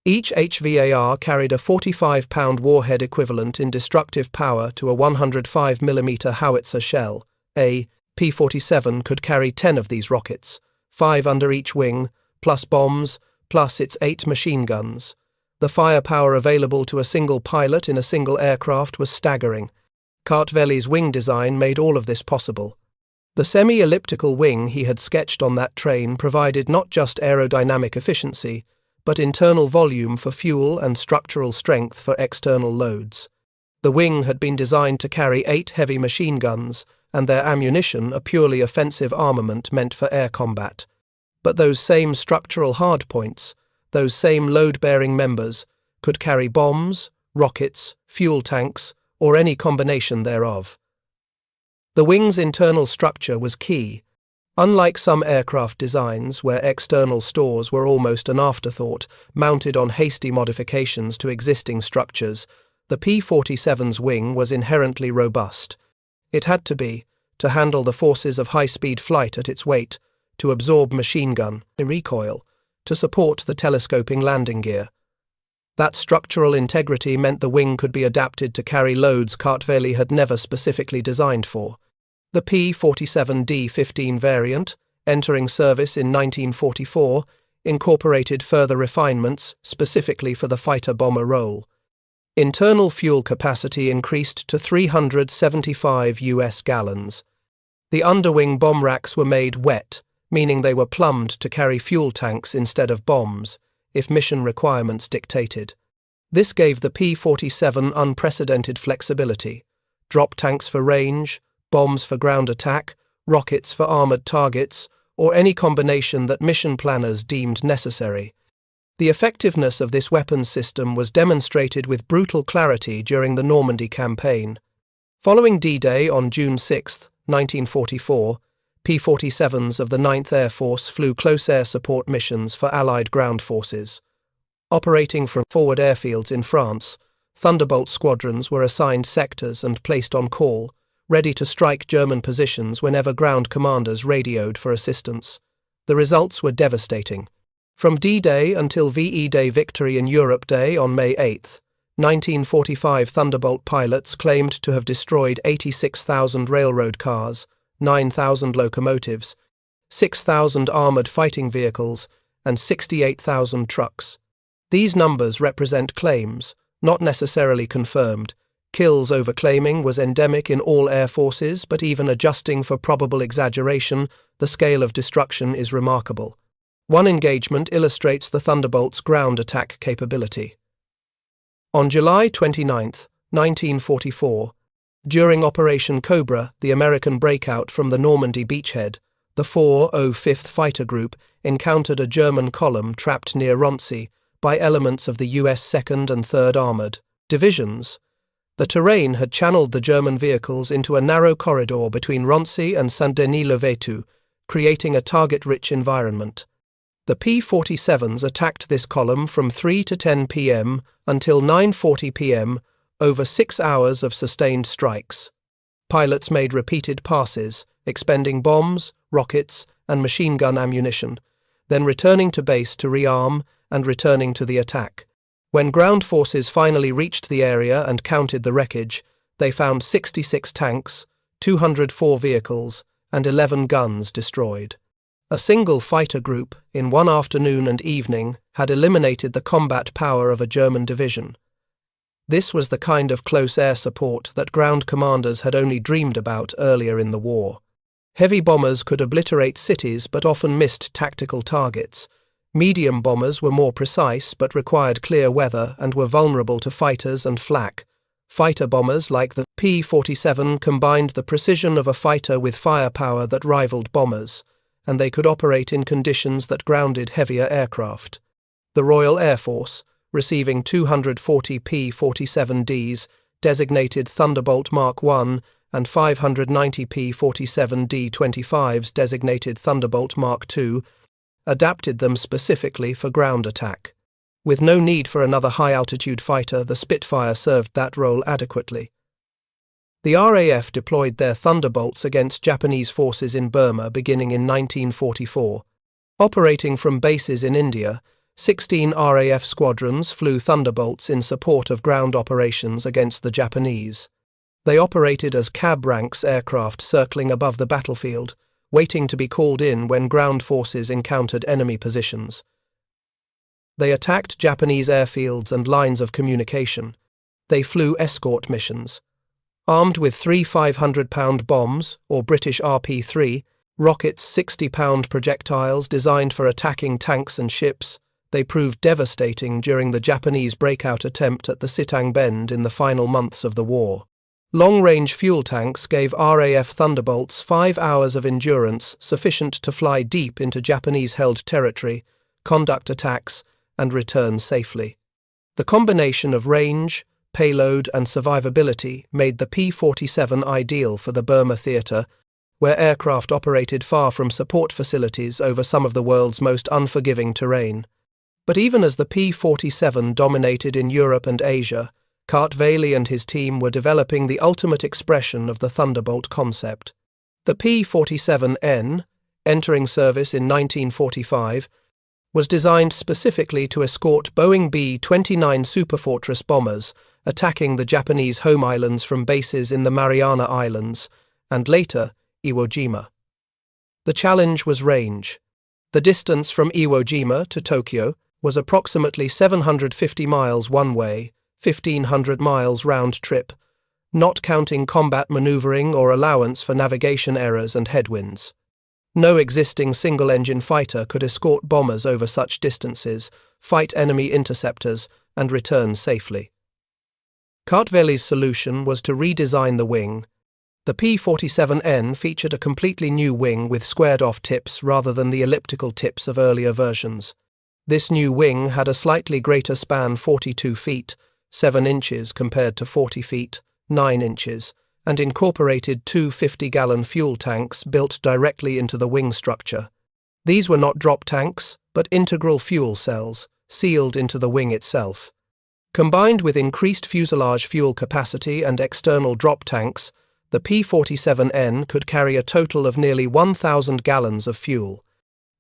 Each HVAR carried a 45-pound warhead equivalent in destructive power to a 105mm howitzer shell. A P-47 could carry 10 of these rockets, 5 under each wing, plus bombs, plus its 8 machine guns. The firepower available to a single pilot in a single aircraft was staggering. Kartveli's wing design made all of this possible. The semi-elliptical wing he had sketched on that train provided not just aerodynamic efficiency, but internal volume for fuel and structural strength for external loads. The wing had been designed to carry 8 heavy machine guns, and their ammunition a purely offensive armament meant for air combat. But those same structural hardpoints, those same load-bearing members, could carry bombs, rockets, fuel tanks, or any combination thereof. The wing's internal structure was key. Unlike some aircraft designs where external stores were almost an afterthought, mounted on hasty modifications to existing structures, the P-47's wing was inherently robust. It had to be, to handle the forces of high-speed flight at its weight, to absorb machine gun recoil, to support the telescoping landing gear. That structural integrity meant the wing could be adapted to carry loads Kartveli had never specifically designed for. The P-47D-15 variant, entering service in 1944, incorporated further refinements specifically for the fighter-bomber role. Internal fuel capacity increased to 375 US gallons. The underwing bomb racks were made wet, meaning they were plumbed to carry fuel tanks instead of bombs, if mission requirements dictated. This gave the P-47 unprecedented flexibility, drop tanks for range, bombs for ground attack, rockets for armored targets, or any combination that mission planners deemed necessary. The effectiveness of this weapons system was demonstrated with brutal clarity during the Normandy campaign. Following D-Day on June 6, 1944, P-47s of the 9th Air Force flew close air support missions for Allied ground forces. Operating from forward airfields in France, Thunderbolt squadrons were assigned sectors and placed on call, ready to strike German positions whenever ground commanders radioed for assistance. The results were devastating. From D-Day until VE Day Victory in Europe Day on May 8, 1945, Thunderbolt pilots claimed to have destroyed 86,000 railroad cars, 9,000 locomotives, 6,000 armored fighting vehicles, and 68,000 trucks. These numbers represent claims, not necessarily confirmed. Kills overclaiming was endemic in all air forces, but even adjusting for probable exaggeration, the scale of destruction is remarkable. One engagement illustrates the Thunderbolt's ground attack capability. On July 29, 1944, during Operation Cobra, the American breakout from the Normandy beachhead, the 405th Fighter Group encountered a German column trapped near Roncy by elements of the U.S. 2nd and 3rd Armored Divisions. The terrain had channeled the German vehicles into a narrow corridor between Roncy and Saint-Denis-le-Vêtu, creating a target-rich environment. The P-47s attacked this column from 3 to 10 p.m. until 9:40 p.m., over 6 hours of sustained strikes. Pilots made repeated passes, expending bombs, rockets, and machine gun ammunition, then returning to base to rearm and returning to the attack. When ground forces finally reached the area and counted the wreckage, they found 66 tanks, 204 vehicles, and 11 guns destroyed. A single fighter group, in one afternoon and evening, had eliminated the combat power of a German division. This was the kind of close air support that ground commanders had only dreamed about earlier in the war. Heavy bombers could obliterate cities but often missed tactical targets. Medium bombers were more precise but required clear weather and were vulnerable to fighters and flak. Fighter bombers like the P-47 combined the precision of a fighter with firepower that rivaled bombers, and they could operate in conditions that grounded heavier aircraft. The Royal Air Force, receiving 240 P-47Ds, designated Thunderbolt Mark I, and 590 P-47D-25s, designated Thunderbolt Mark II, adapted them specifically for ground attack. With no need for another high-altitude fighter, the Spitfire served that role adequately. The RAF deployed their Thunderbolts against Japanese forces in Burma beginning in 1944. Operating from bases in India, 16 RAF squadrons flew Thunderbolts in support of ground operations against the Japanese. They operated as cab ranks aircraft circling above the battlefield, waiting to be called in when ground forces encountered enemy positions. They attacked Japanese airfields and lines of communication. They flew escort missions. Armed with 3 500-pound bombs, or British RP-3, rockets 60-pound projectiles designed for attacking tanks and ships, they proved devastating during the Japanese breakout attempt at the Sitang Bend in the final months of the war. Long-range fuel tanks gave RAF Thunderbolts 5 hours of endurance sufficient to fly deep into Japanese-held territory, conduct attacks, and return safely. The combination of range, payload, and survivability made the P-47 ideal for the Burma theatre, where aircraft operated far from support facilities over some of the world's most unforgiving terrain. But even as the P-47 dominated in Europe and Asia, Kartveli and his team were developing the ultimate expression of the Thunderbolt concept. The P-47N, entering service in 1945, was designed specifically to escort Boeing B-29 Superfortress bombers attacking the Japanese home islands from bases in the Mariana Islands, and later, Iwo Jima. The challenge was range. The distance from Iwo Jima to Tokyo was approximately 750 miles one way, 1,500 miles round trip, not counting combat maneuvering or allowance for navigation errors and headwinds. No existing single-engine fighter could escort bombers over such distances, fight enemy interceptors, and return safely. Kartveli's solution was to redesign the wing. The P-47N featured a completely new wing with squared-off tips rather than the elliptical tips of earlier versions. This new wing had a slightly greater span, 42 feet, 7 inches compared to 40 feet, 9 inches, and incorporated two 50-gallon fuel tanks built directly into the wing structure. These were not drop tanks, but integral fuel cells, sealed into the wing itself. Combined with increased fuselage fuel capacity and external drop tanks, the P-47N could carry a total of nearly 1,000 gallons of fuel.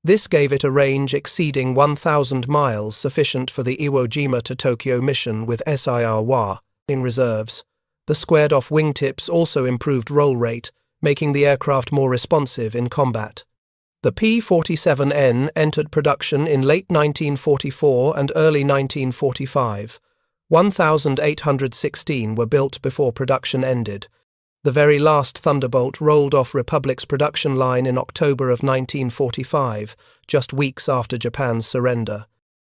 This gave it a range exceeding 1,000 miles, sufficient for the Iwo Jima to Tokyo mission with SIR-WA in reserves. The squared-off wingtips also improved roll rate, making the aircraft more responsive in combat. The P-47N entered production in late 1944 and early 1945. 1,816 were built before production ended. The very last Thunderbolt rolled off Republic's production line in October of 1945, just weeks after Japan's surrender.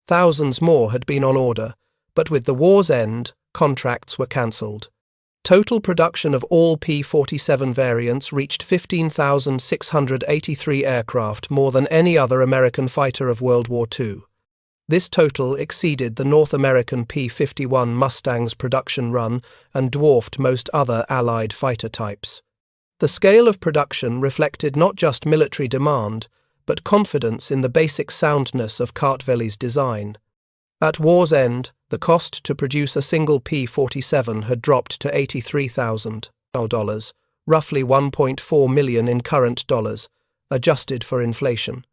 Thousands more had been on order, but with the war's end, contracts were cancelled. Total production of all P-47 variants reached 15,683 aircraft, more than any other American fighter of World War II. This total exceeded the North American P-51 Mustang's production run and dwarfed most other Allied fighter types. The scale of production reflected not just military demand, but confidence in the basic soundness of Kartveli's design. At war's end, the cost to produce a single P-47 had dropped to $83,000, roughly $1.4 million in current dollars, adjusted for inflation.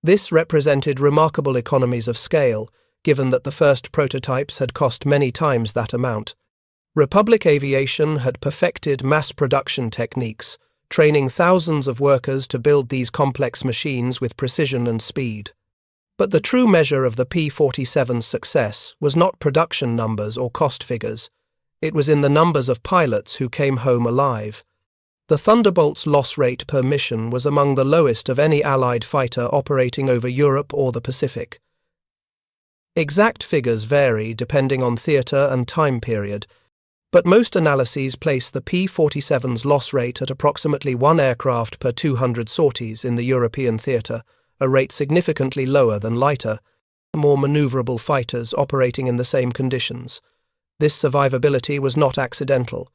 This represented remarkable economies of scale, given that the first prototypes had cost many times that amount. Republic Aviation had perfected mass production techniques, training thousands of workers to build these complex machines with precision and speed. But the true measure of the P-47's success was not production numbers or cost figures. It was in the numbers of pilots who came home alive. The Thunderbolt's loss rate per mission was among the lowest of any Allied fighter operating over Europe or the Pacific. Exact figures vary depending on theatre and time period, but most analyses place the P-47's loss rate at approximately 1 aircraft per 200 sorties in the European theatre, a rate significantly lower than lighter, more manoeuvrable fighters operating in the same conditions. This survivability was not accidental.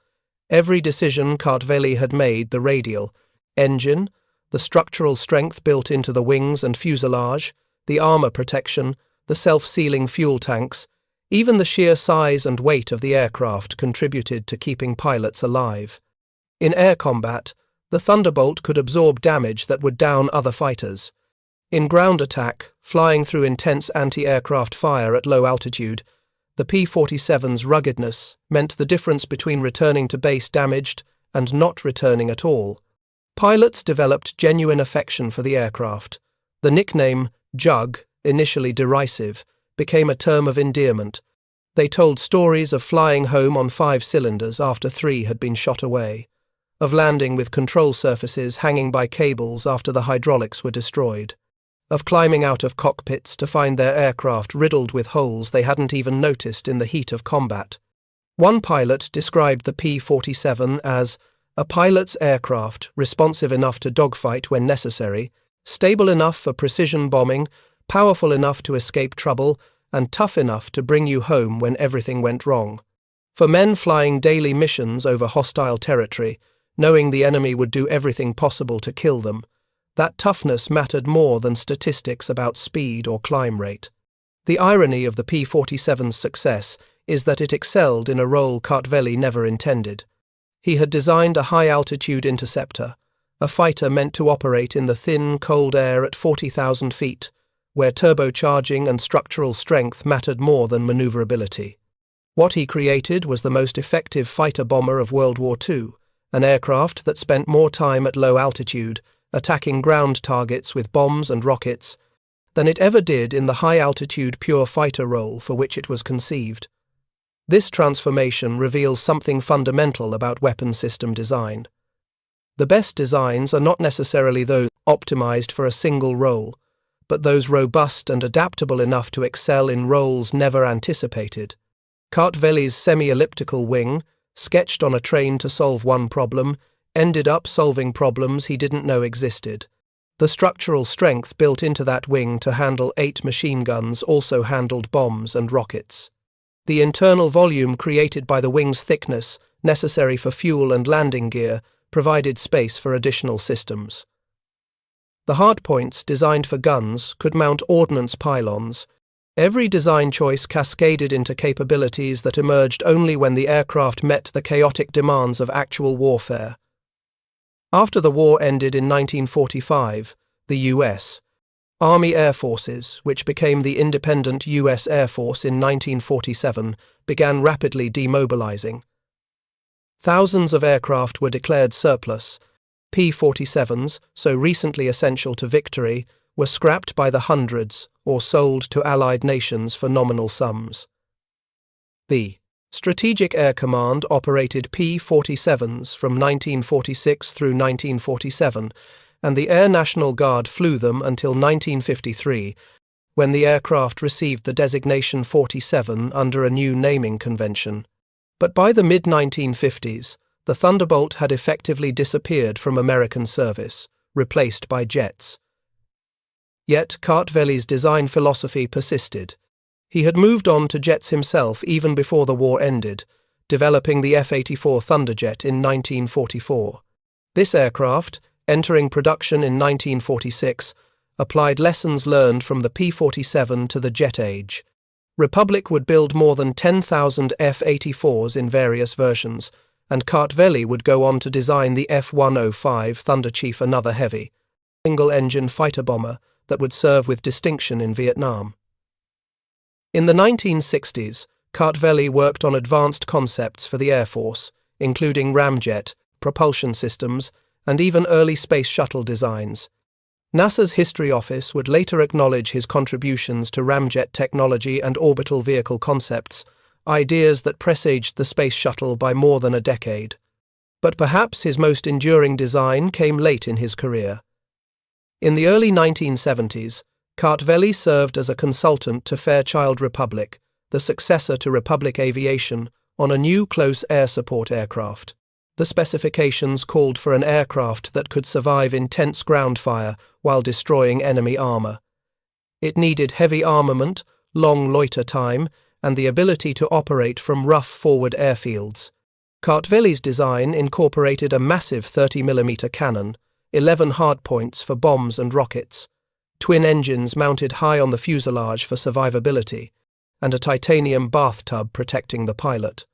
Every decision Kartveli had made, the radial, engine, the structural strength built into the wings and fuselage, the armour protection, the self-sealing fuel tanks, even the sheer size and weight of the aircraft contributed to keeping pilots alive. In air combat, the Thunderbolt could absorb damage that would down other fighters. In ground attack, flying through intense anti-aircraft fire at low altitude, the P-47's ruggedness meant the difference between returning to base damaged and not returning at all. Pilots developed genuine affection for the aircraft. The nickname Jug, initially derisive, became a term of endearment. They told stories of flying home on 5 cylinders after 3 had been shot away, of landing with control surfaces hanging by cables after the hydraulics were destroyed, of climbing out of cockpits to find their aircraft riddled with holes they hadn't even noticed in the heat of combat. One pilot described the P-47 as a pilot's aircraft, responsive enough to dogfight when necessary, stable enough for precision bombing, powerful enough to escape trouble, and tough enough to bring you home when everything went wrong. For men flying daily missions over hostile territory, knowing the enemy would do everything possible to kill them, that toughness mattered more than statistics about speed or climb rate. The irony of the P-47's success is that it excelled in a role Kartveli never intended. He had designed a high-altitude interceptor, a fighter meant to operate in the thin, cold air at 40,000 feet, where turbocharging and structural strength mattered more than maneuverability. What he created was the most effective fighter bomber of World War II, an aircraft that spent more time at low altitude, attacking ground targets with bombs and rockets, than it ever did in the high-altitude pure fighter role for which it was conceived. This transformation reveals something fundamental about weapon system design. The best designs are not necessarily those optimized for a single role, but those robust and adaptable enough to excel in roles never anticipated. Kartveli's semi-elliptical wing, sketched on a train to solve one problem, ended up solving problems he didn't know existed. The structural strength built into that wing to handle 8 machine guns also handled bombs and rockets. The internal volume created by the wing's thickness, necessary for fuel and landing gear, provided space for additional systems. The hardpoints, designed for guns, could mount ordnance pylons. Every design choice cascaded into capabilities that emerged only when the aircraft met the chaotic demands of actual warfare. After the war ended in 1945, the U.S. Army Air Forces, which became the independent U.S. Air Force in 1947, began rapidly demobilizing. Thousands of aircraft were declared surplus. P-47s, so recently essential to victory, were scrapped by the hundreds or sold to Allied nations for nominal sums. The Strategic Air Command operated P-47s from 1946 through 1947, and the Air National Guard flew them until 1953, when the aircraft received the designation 47 under a new naming convention. But by the mid-1950s, the Thunderbolt had effectively disappeared from American service, replaced by jets. Yet Kartveli's design philosophy persisted. He had moved on to jets himself even before the war ended, developing the F-84 Thunderjet in 1944. This aircraft, entering production in 1946, applied lessons learned from the P-47 to the jet age. Republic would build more than 10,000 F-84s in various versions, and Kartveli would go on to design the F-105 Thunderchief, another heavy, single-engine fighter bomber that would serve with distinction in Vietnam. In the 1960s, Kartveli worked on advanced concepts for the Air Force, including ramjet, propulsion systems, and even early space shuttle designs. NASA's History Office would later acknowledge his contributions to ramjet technology and orbital vehicle concepts, ideas that presaged the space shuttle by more than a decade. But perhaps his most enduring design came late in his career. In the early 1970s, Kartveli served as a consultant to Fairchild Republic, the successor to Republic Aviation, on a new close air support aircraft. The specifications called for an aircraft that could survive intense ground fire while destroying enemy armor. It needed heavy armament, long loiter time, and the ability to operate from rough forward airfields. Kartveli's design incorporated a massive 30mm cannon, 11 hardpoints for bombs and rockets, twin engines mounted high on the fuselage for survivability, and a titanium bathtub protecting the pilot.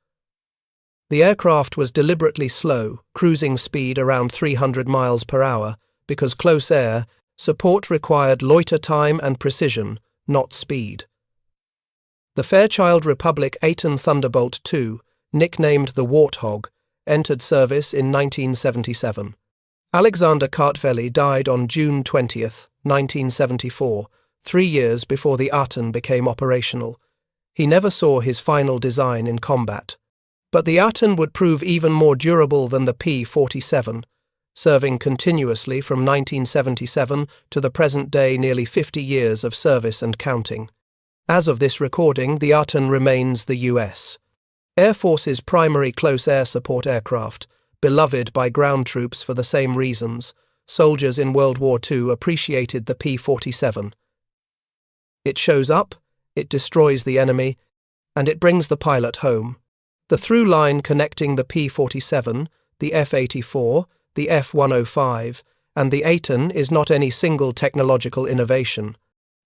The aircraft was deliberately slow, cruising speed around 300 miles per hour, because close air support required loiter time and precision, not speed. The Fairchild Republic Aten Thunderbolt II, nicknamed the Warthog, entered service in 1977. Alexander Kartveli died on June 20, 1974, 3 years before the Aten became operational. He never saw his final design in combat. But the Aten would prove even more durable than the P-47, serving continuously from 1977 to the present day, nearly 50 years of service and counting. As of this recording, the Aten remains the U.S. Air Force's primary close air support aircraft, beloved by ground troops for the same reasons. Soldiers in World War II appreciated the P-47. It shows up, it destroys the enemy, and it brings the pilot home. The through line connecting the P-47, the F-84, the F-105, and the Aten is not any single technological innovation.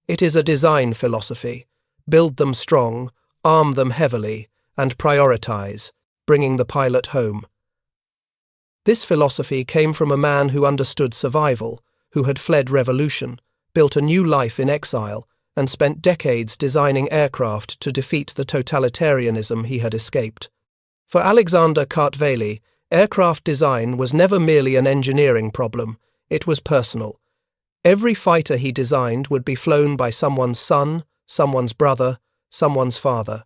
It is a design philosophy. Build them strong, arm them heavily, and prioritize, bringing the pilot home. This philosophy came from a man who understood survival, who had fled revolution, built a new life in exile, and spent decades designing aircraft to defeat the totalitarianism he had escaped. For Alexander Kartveli, aircraft design was never merely an engineering problem, it was personal. Every fighter he designed would be flown by someone's son, someone's brother, someone's father.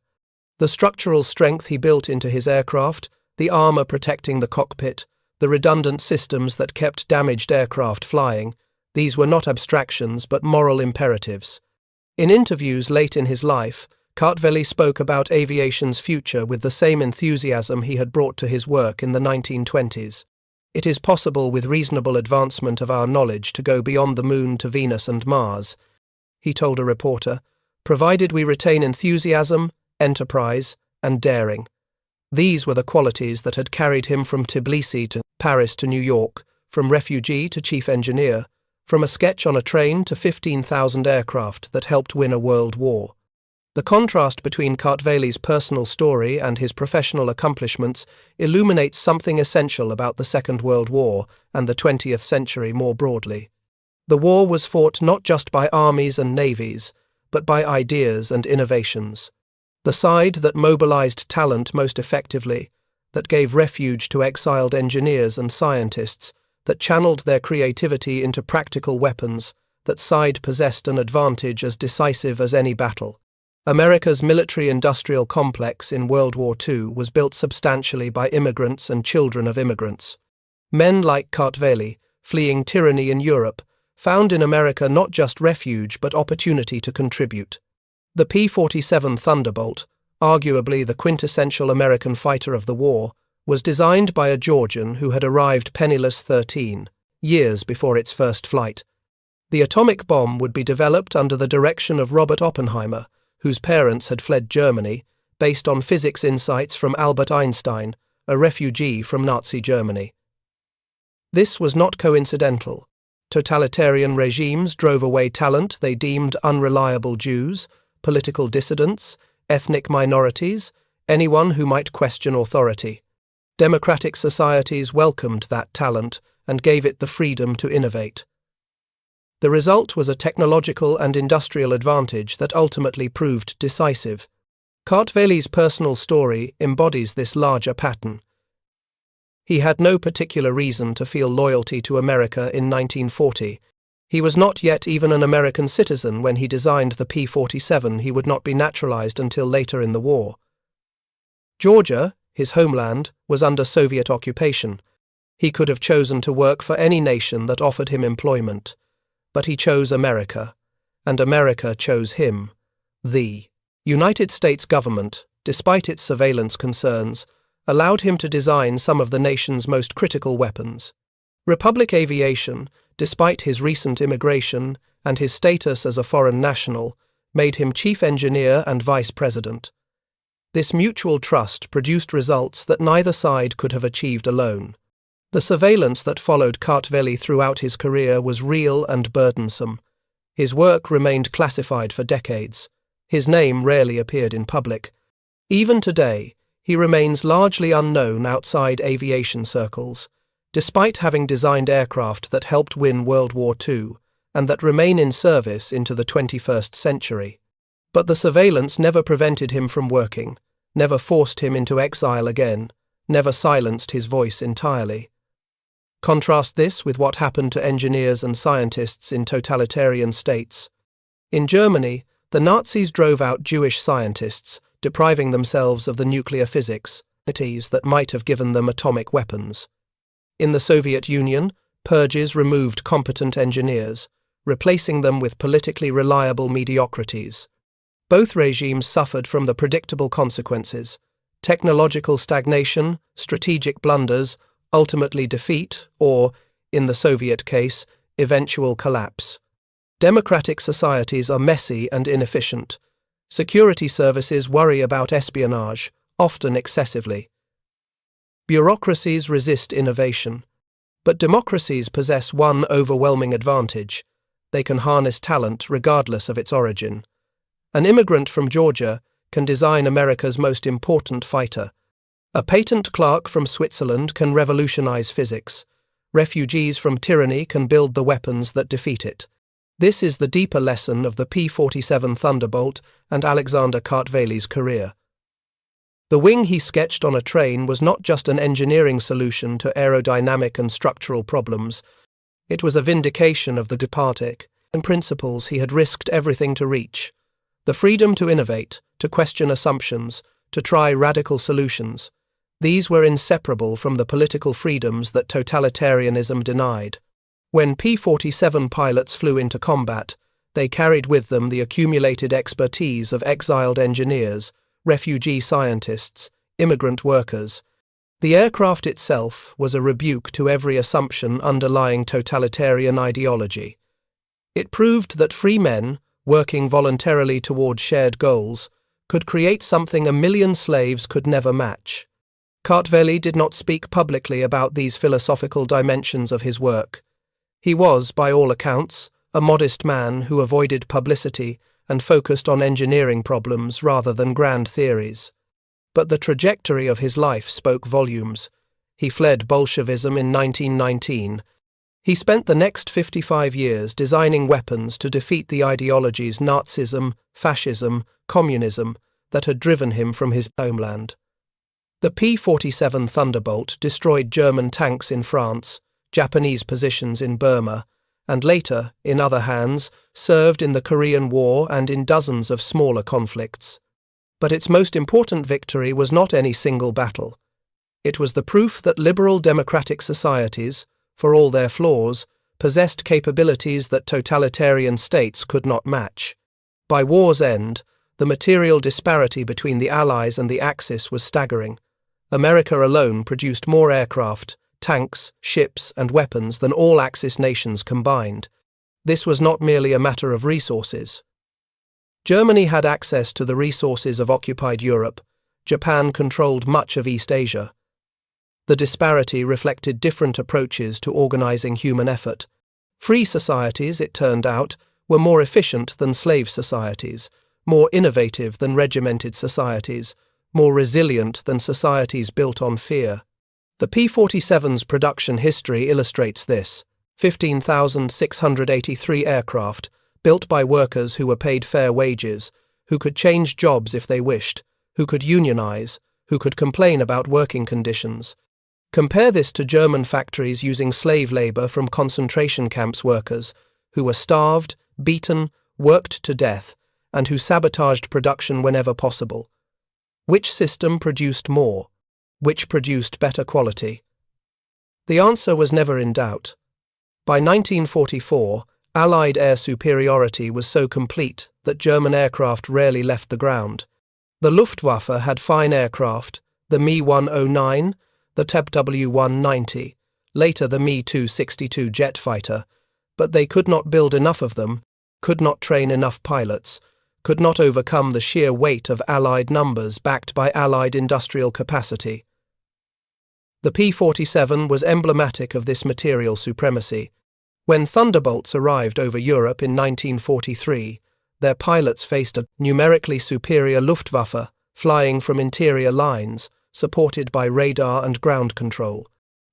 The structural strength he built into his aircraft, the armor protecting the cockpit, the redundant systems that kept damaged aircraft flying, these were not abstractions but moral imperatives. In interviews late in his life, Kartveli spoke about aviation's future with the same enthusiasm he had brought to his work in the 1920s. It is possible with reasonable advancement of our knowledge to go beyond the Moon to Venus and Mars, he told a reporter, provided we retain enthusiasm, enterprise, and daring. These were the qualities that had carried him from Tbilisi to Paris to New York, from refugee to chief engineer, from a sketch on a train to 15,000 aircraft that helped win a world war. The contrast between Kartveli's personal story and his professional accomplishments illuminates something essential about the Second World War and the 20th century more broadly. The war was fought not just by armies and navies, but by ideas and innovations. The side that mobilized talent most effectively, that gave refuge to exiled engineers and scientists, that channeled their creativity into practical weapons, that side possessed an advantage as decisive as any battle. America's military-industrial complex in World War II was built substantially by immigrants and children of immigrants. Men like Kartveli, fleeing tyranny in Europe, found in America not just refuge but opportunity to contribute. The P-47 Thunderbolt, arguably the quintessential American fighter of the war, was designed by a Georgian who had arrived penniless 13 years before its first flight. The atomic bomb would be developed under the direction of Robert Oppenheimer, whose parents had fled Germany, based on physics insights from Albert Einstein, a refugee from Nazi Germany. This was not coincidental. Totalitarian regimes drove away talent they deemed unreliable Jews, political dissidents, ethnic minorities, anyone who might question authority. Democratic societies welcomed that talent and gave it the freedom to innovate. The result was a technological and industrial advantage that ultimately proved decisive. Kartveli's personal story embodies this larger pattern. He had no particular reason to feel loyalty to America in 1940. He was not yet even an American citizen when he designed the P-47. He would not be naturalized until later in the war. Georgia, his homeland, was under Soviet occupation. He could have chosen to work for any nation that offered him employment. But he chose America, and America chose him. The United States government, despite its surveillance concerns, allowed him to design some of the nation's most critical weapons. Republic Aviation, despite his recent immigration and his status as a foreign national, made him chief engineer and vice president. This mutual trust produced results that neither side could have achieved alone. The surveillance that followed Kartveli throughout his career was real and burdensome. His work remained classified for decades. His name rarely appeared in public. Even today, he remains largely unknown outside aviation circles, despite having designed aircraft that helped win World War II and that remain in service into the 21st century. But the surveillance never prevented him from working, never forced him into exile again, never silenced his voice entirely. Contrast this with what happened to engineers and scientists in totalitarian states. In Germany, the Nazis drove out Jewish scientists, depriving themselves of the nuclear physics that might have given them atomic weapons. In the Soviet Union, purges removed competent engineers, replacing them with politically reliable mediocrities. Both regimes suffered from the predictable consequences: technological stagnation, strategic blunders, ultimately defeat, or, in the Soviet case, eventual collapse. Democratic societies are messy and inefficient. Security services worry about espionage, often excessively. Bureaucracies resist innovation. But democracies possess one overwhelming advantage: they can harness talent regardless of its origin. An immigrant from Georgia can design America's most important fighter. A patent clerk from Switzerland can revolutionize physics. Refugees from tyranny can build the weapons that defeat it. This is the deeper lesson of the P-47 Thunderbolt and Alexander Kartveli's career. The wing he sketched on a train was not just an engineering solution to aerodynamic and structural problems. It was a vindication of the departed principles he had risked everything to reach: the freedom to innovate, to question assumptions, to try radical solutions. These were inseparable from the political freedoms that totalitarianism denied. When P-47 pilots flew into combat, They carried with them the accumulated expertise of exiled engineers, refugee scientists, immigrant workers. The aircraft itself was a rebuke to every assumption underlying totalitarian ideology. It proved that free men, working voluntarily toward shared goals, could create something a million slaves could never match. Kartveli did not speak publicly about these philosophical dimensions of his work. He was, by all accounts, a modest man who avoided publicity and focused on engineering problems rather than grand theories. But the trajectory of his life spoke volumes. He fled Bolshevism in 1919. He spent the next 55 years designing weapons to defeat the ideologies Nazism, fascism, communism that had driven him from his homeland. The P-47 Thunderbolt destroyed German tanks in France, Japanese positions in Burma, and later, in other hands, served in the Korean War and in dozens of smaller conflicts. But its most important victory was not any single battle. It was the proof that liberal democratic societies, for all their flaws, possessed capabilities that totalitarian states could not match. By war's end, the material disparity between the Allies and the Axis was staggering. America alone produced more aircraft, tanks, ships, and weapons than all Axis nations combined. This was not merely a matter of resources. Germany had access to the resources of occupied Europe. Japan controlled much of East Asia. The disparity reflected different approaches to organizing human effort. Free societies, it turned out, were more efficient than slave societies, more innovative than regimented societies, more resilient than societies built on fear. The P-47's production history illustrates this. 15,683 aircraft, built by workers who were paid fair wages, who could change jobs if they wished, who could unionize, who could complain about working conditions. Compare this to German factories using slave labor from concentration camps workers, who were starved, beaten, worked to death, and who sabotaged production whenever possible. Which system produced more? Which produced better quality? The answer was never in doubt. By 1944, Allied air superiority was so complete that German aircraft rarely left the ground. The Luftwaffe had fine aircraft, the Me-109, the TW-190, later the Me-262 jet fighter, but they could not build enough of them, could not train enough pilots, could not overcome the sheer weight of Allied numbers backed by Allied industrial capacity. The P-47 was emblematic of this material supremacy. When Thunderbolts arrived over Europe in 1943, their pilots faced a numerically superior Luftwaffe flying from interior lines, supported by radar and ground control.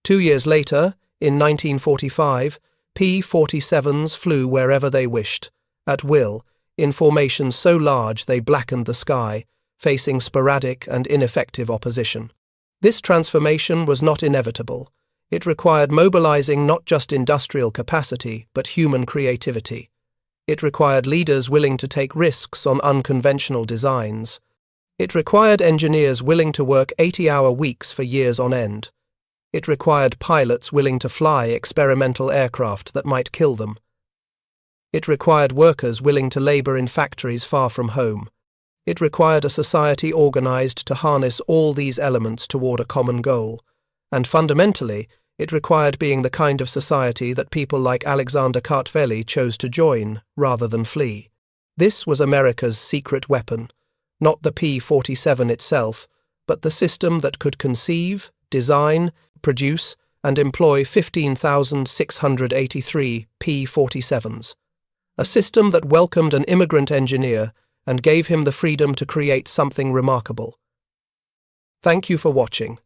2 years later, in 1945, P-47s flew wherever they wished, at will, in formations so large they blackened the sky, facing sporadic and ineffective opposition. This transformation was not inevitable. It required mobilizing not just industrial capacity, but human creativity. It required leaders willing to take risks on unconventional designs. It required engineers willing to work 80-hour weeks for years on end. It required pilots willing to fly experimental aircraft that might kill them. It required workers willing to labor in factories far from home. It required a society organized to harness all these elements toward a common goal. And fundamentally, it required being the kind of society that people like Alexander Kartveli chose to join rather than flee. This was America's secret weapon, not the P-47 itself, but the system that could conceive, design, produce, and employ 15,683 P-47s. A system that welcomed an immigrant engineer and gave him the freedom to create something remarkable. Thank you for watching.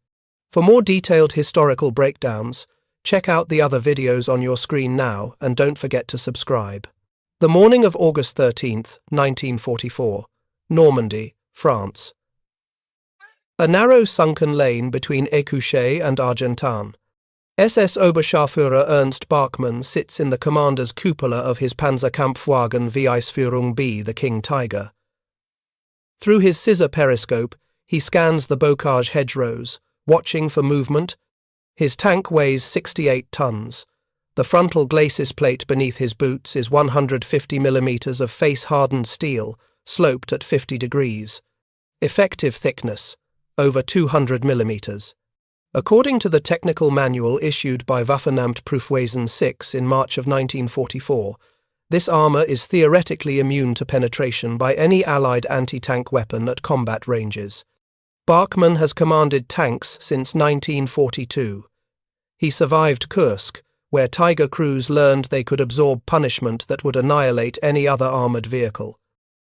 For more detailed historical breakdowns, check out the other videos on your screen now and don't forget to subscribe. The morning of August 13, 1944, Normandy, France. A narrow sunken lane between Écouché and Argentan. SS Oberscharführer Ernst Bachmann sits in the commander's cupola of his Panzerkampfwagen Weissführung B, the King Tiger. Through his scissor periscope, he scans the bocage hedgerows, watching for movement. His tank weighs 68 tons. The frontal glacis plate beneath his boots is 150 mm of face-hardened steel, sloped at 50 degrees. Effective thickness, over 200 mm. According to the technical manual issued by Waffenamt Proefwesen 6 in March of 1944, this armour is theoretically immune to penetration by any Allied anti-tank weapon at combat ranges. Bachmann has commanded tanks since 1942. He survived Kursk, where Tiger crews learned they could absorb punishment that would annihilate any other armoured vehicle.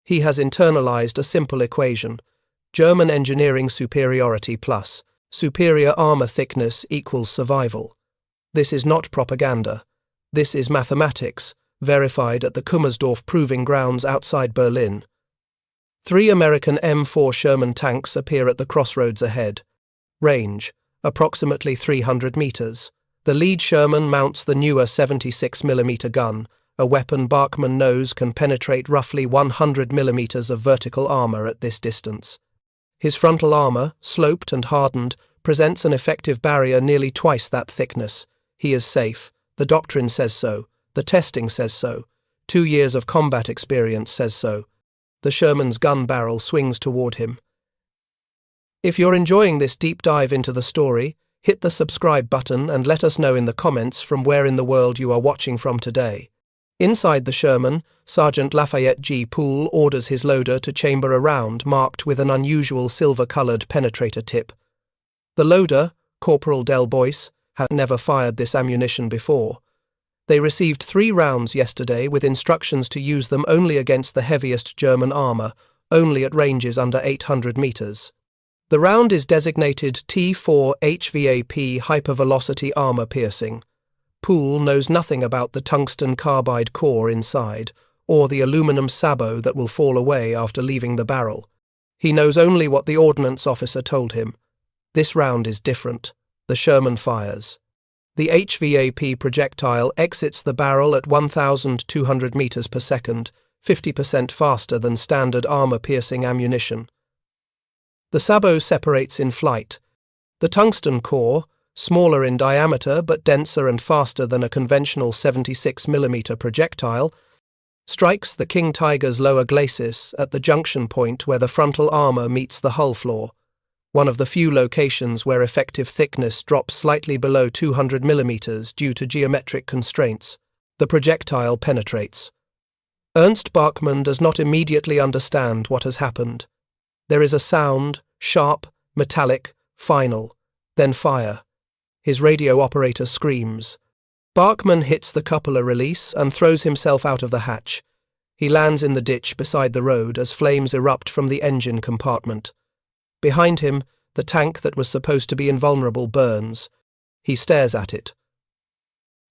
He has internalized a simple equation: German engineering superiority plus superior armour thickness equals survival. This is not propaganda. This is mathematics, verified at the Kummersdorf Proving Grounds outside Berlin. 3 American M4 Sherman tanks appear at the crossroads ahead. Range, approximately 300 meters. The lead Sherman mounts the newer 76 mm gun, a weapon Bachmann knows can penetrate roughly 100 mm of vertical armor at this distance. His frontal armor, sloped and hardened, presents an effective barrier nearly twice that thickness. He is safe. The doctrine says so. The testing says so. 2 years of combat experience says so. The Sherman's gun barrel swings toward him. If you're enjoying this deep dive into the story, hit the subscribe button and let us know in the comments from where in the world you are watching from today. Inside the Sherman, Sergeant Lafayette G. Poole orders his loader to chamber a round marked with an unusual silver-colored penetrator tip. The loader, Corporal Del Boyce, had never fired this ammunition before. They received 3 rounds yesterday with instructions to use them only against the heaviest German armor, only at ranges under 800 meters. The round is designated T4 HVAP hypervelocity armor piercing. Poole knows nothing about the tungsten carbide core inside, or the aluminum sabot that will fall away after leaving the barrel. He knows only what the ordnance officer told him. This round is different. The Sherman fires. The HVAP projectile exits the barrel at 1,200 meters per second, 50% faster than standard armor-piercing ammunition. The sabot separates in flight. The tungsten core, smaller in diameter but denser and faster than a conventional 76 mm projectile, strikes the King Tiger's lower glacis at the junction point where the frontal armor meets the hull floor, one of the few locations where effective thickness drops slightly below 200 mm due to geometric constraints. The projectile penetrates. Ernst Bachmann does not immediately understand what has happened. There is a sound, sharp, metallic, final, then fire. His radio operator screams. Bachmann hits the cupola release and throws himself out of the hatch. He lands in the ditch beside the road as flames erupt from the engine compartment. Behind him, the tank that was supposed to be invulnerable burns. He stares at it.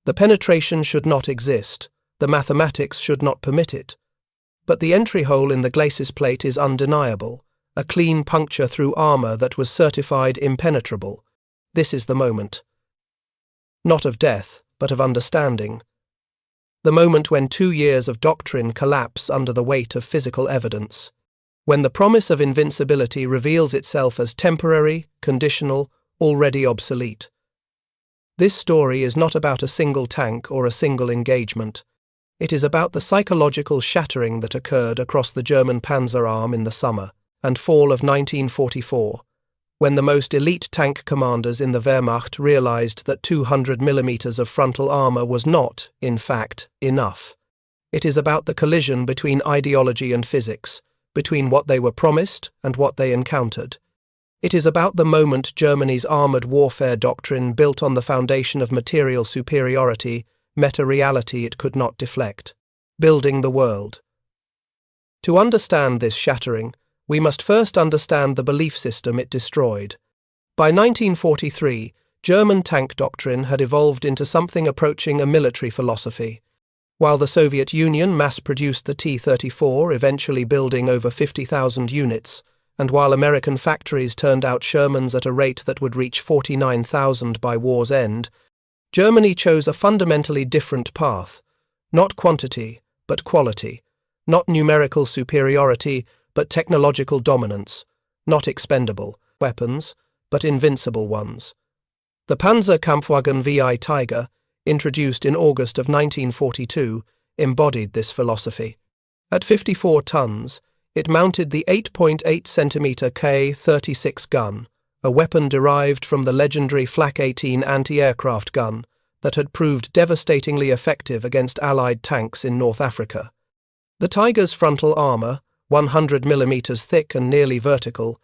The penetration should not exist. The mathematics should not permit it. But the entry hole in the glacis plate is undeniable, a clean puncture through armor that was certified impenetrable. This is the moment. Not of death, but of understanding. The moment when 2 years of doctrine collapse under the weight of physical evidence. When the promise of invincibility reveals itself as temporary, conditional, already obsolete. This story is not about a single tank or a single engagement. It is about the psychological shattering that occurred across the German Panzer Arm in the summer and fall of 1944, when the most elite tank commanders in the Wehrmacht realized that 200 mm of frontal armor was not, in fact, enough. It is about the collision between ideology and physics, between what they were promised and what they encountered. It is about the moment Germany's armoured warfare doctrine built on the foundation of material superiority met a reality it could not deflect, building the world. To understand this shattering, we must first understand the belief system it destroyed. By 1943, German tank doctrine had evolved into something approaching a military philosophy. While the Soviet Union mass-produced the T-34, eventually building over 50,000 units, and while American factories turned out Shermans at a rate that would reach 49,000 by war's end, Germany chose a fundamentally different path. Not quantity, but quality. Not numerical superiority, but technological dominance. Not expendable weapons, but invincible ones. The Panzer Kampfwagen VI Tiger, introduced in August of 1942, embodied this philosophy. At 54 tons, it mounted the 8.8 cm K-36 gun, a weapon derived from the legendary Flak 18 anti-aircraft gun that had proved devastatingly effective against Allied tanks in North Africa. The Tiger's frontal armor, 100 mm thick and nearly vertical,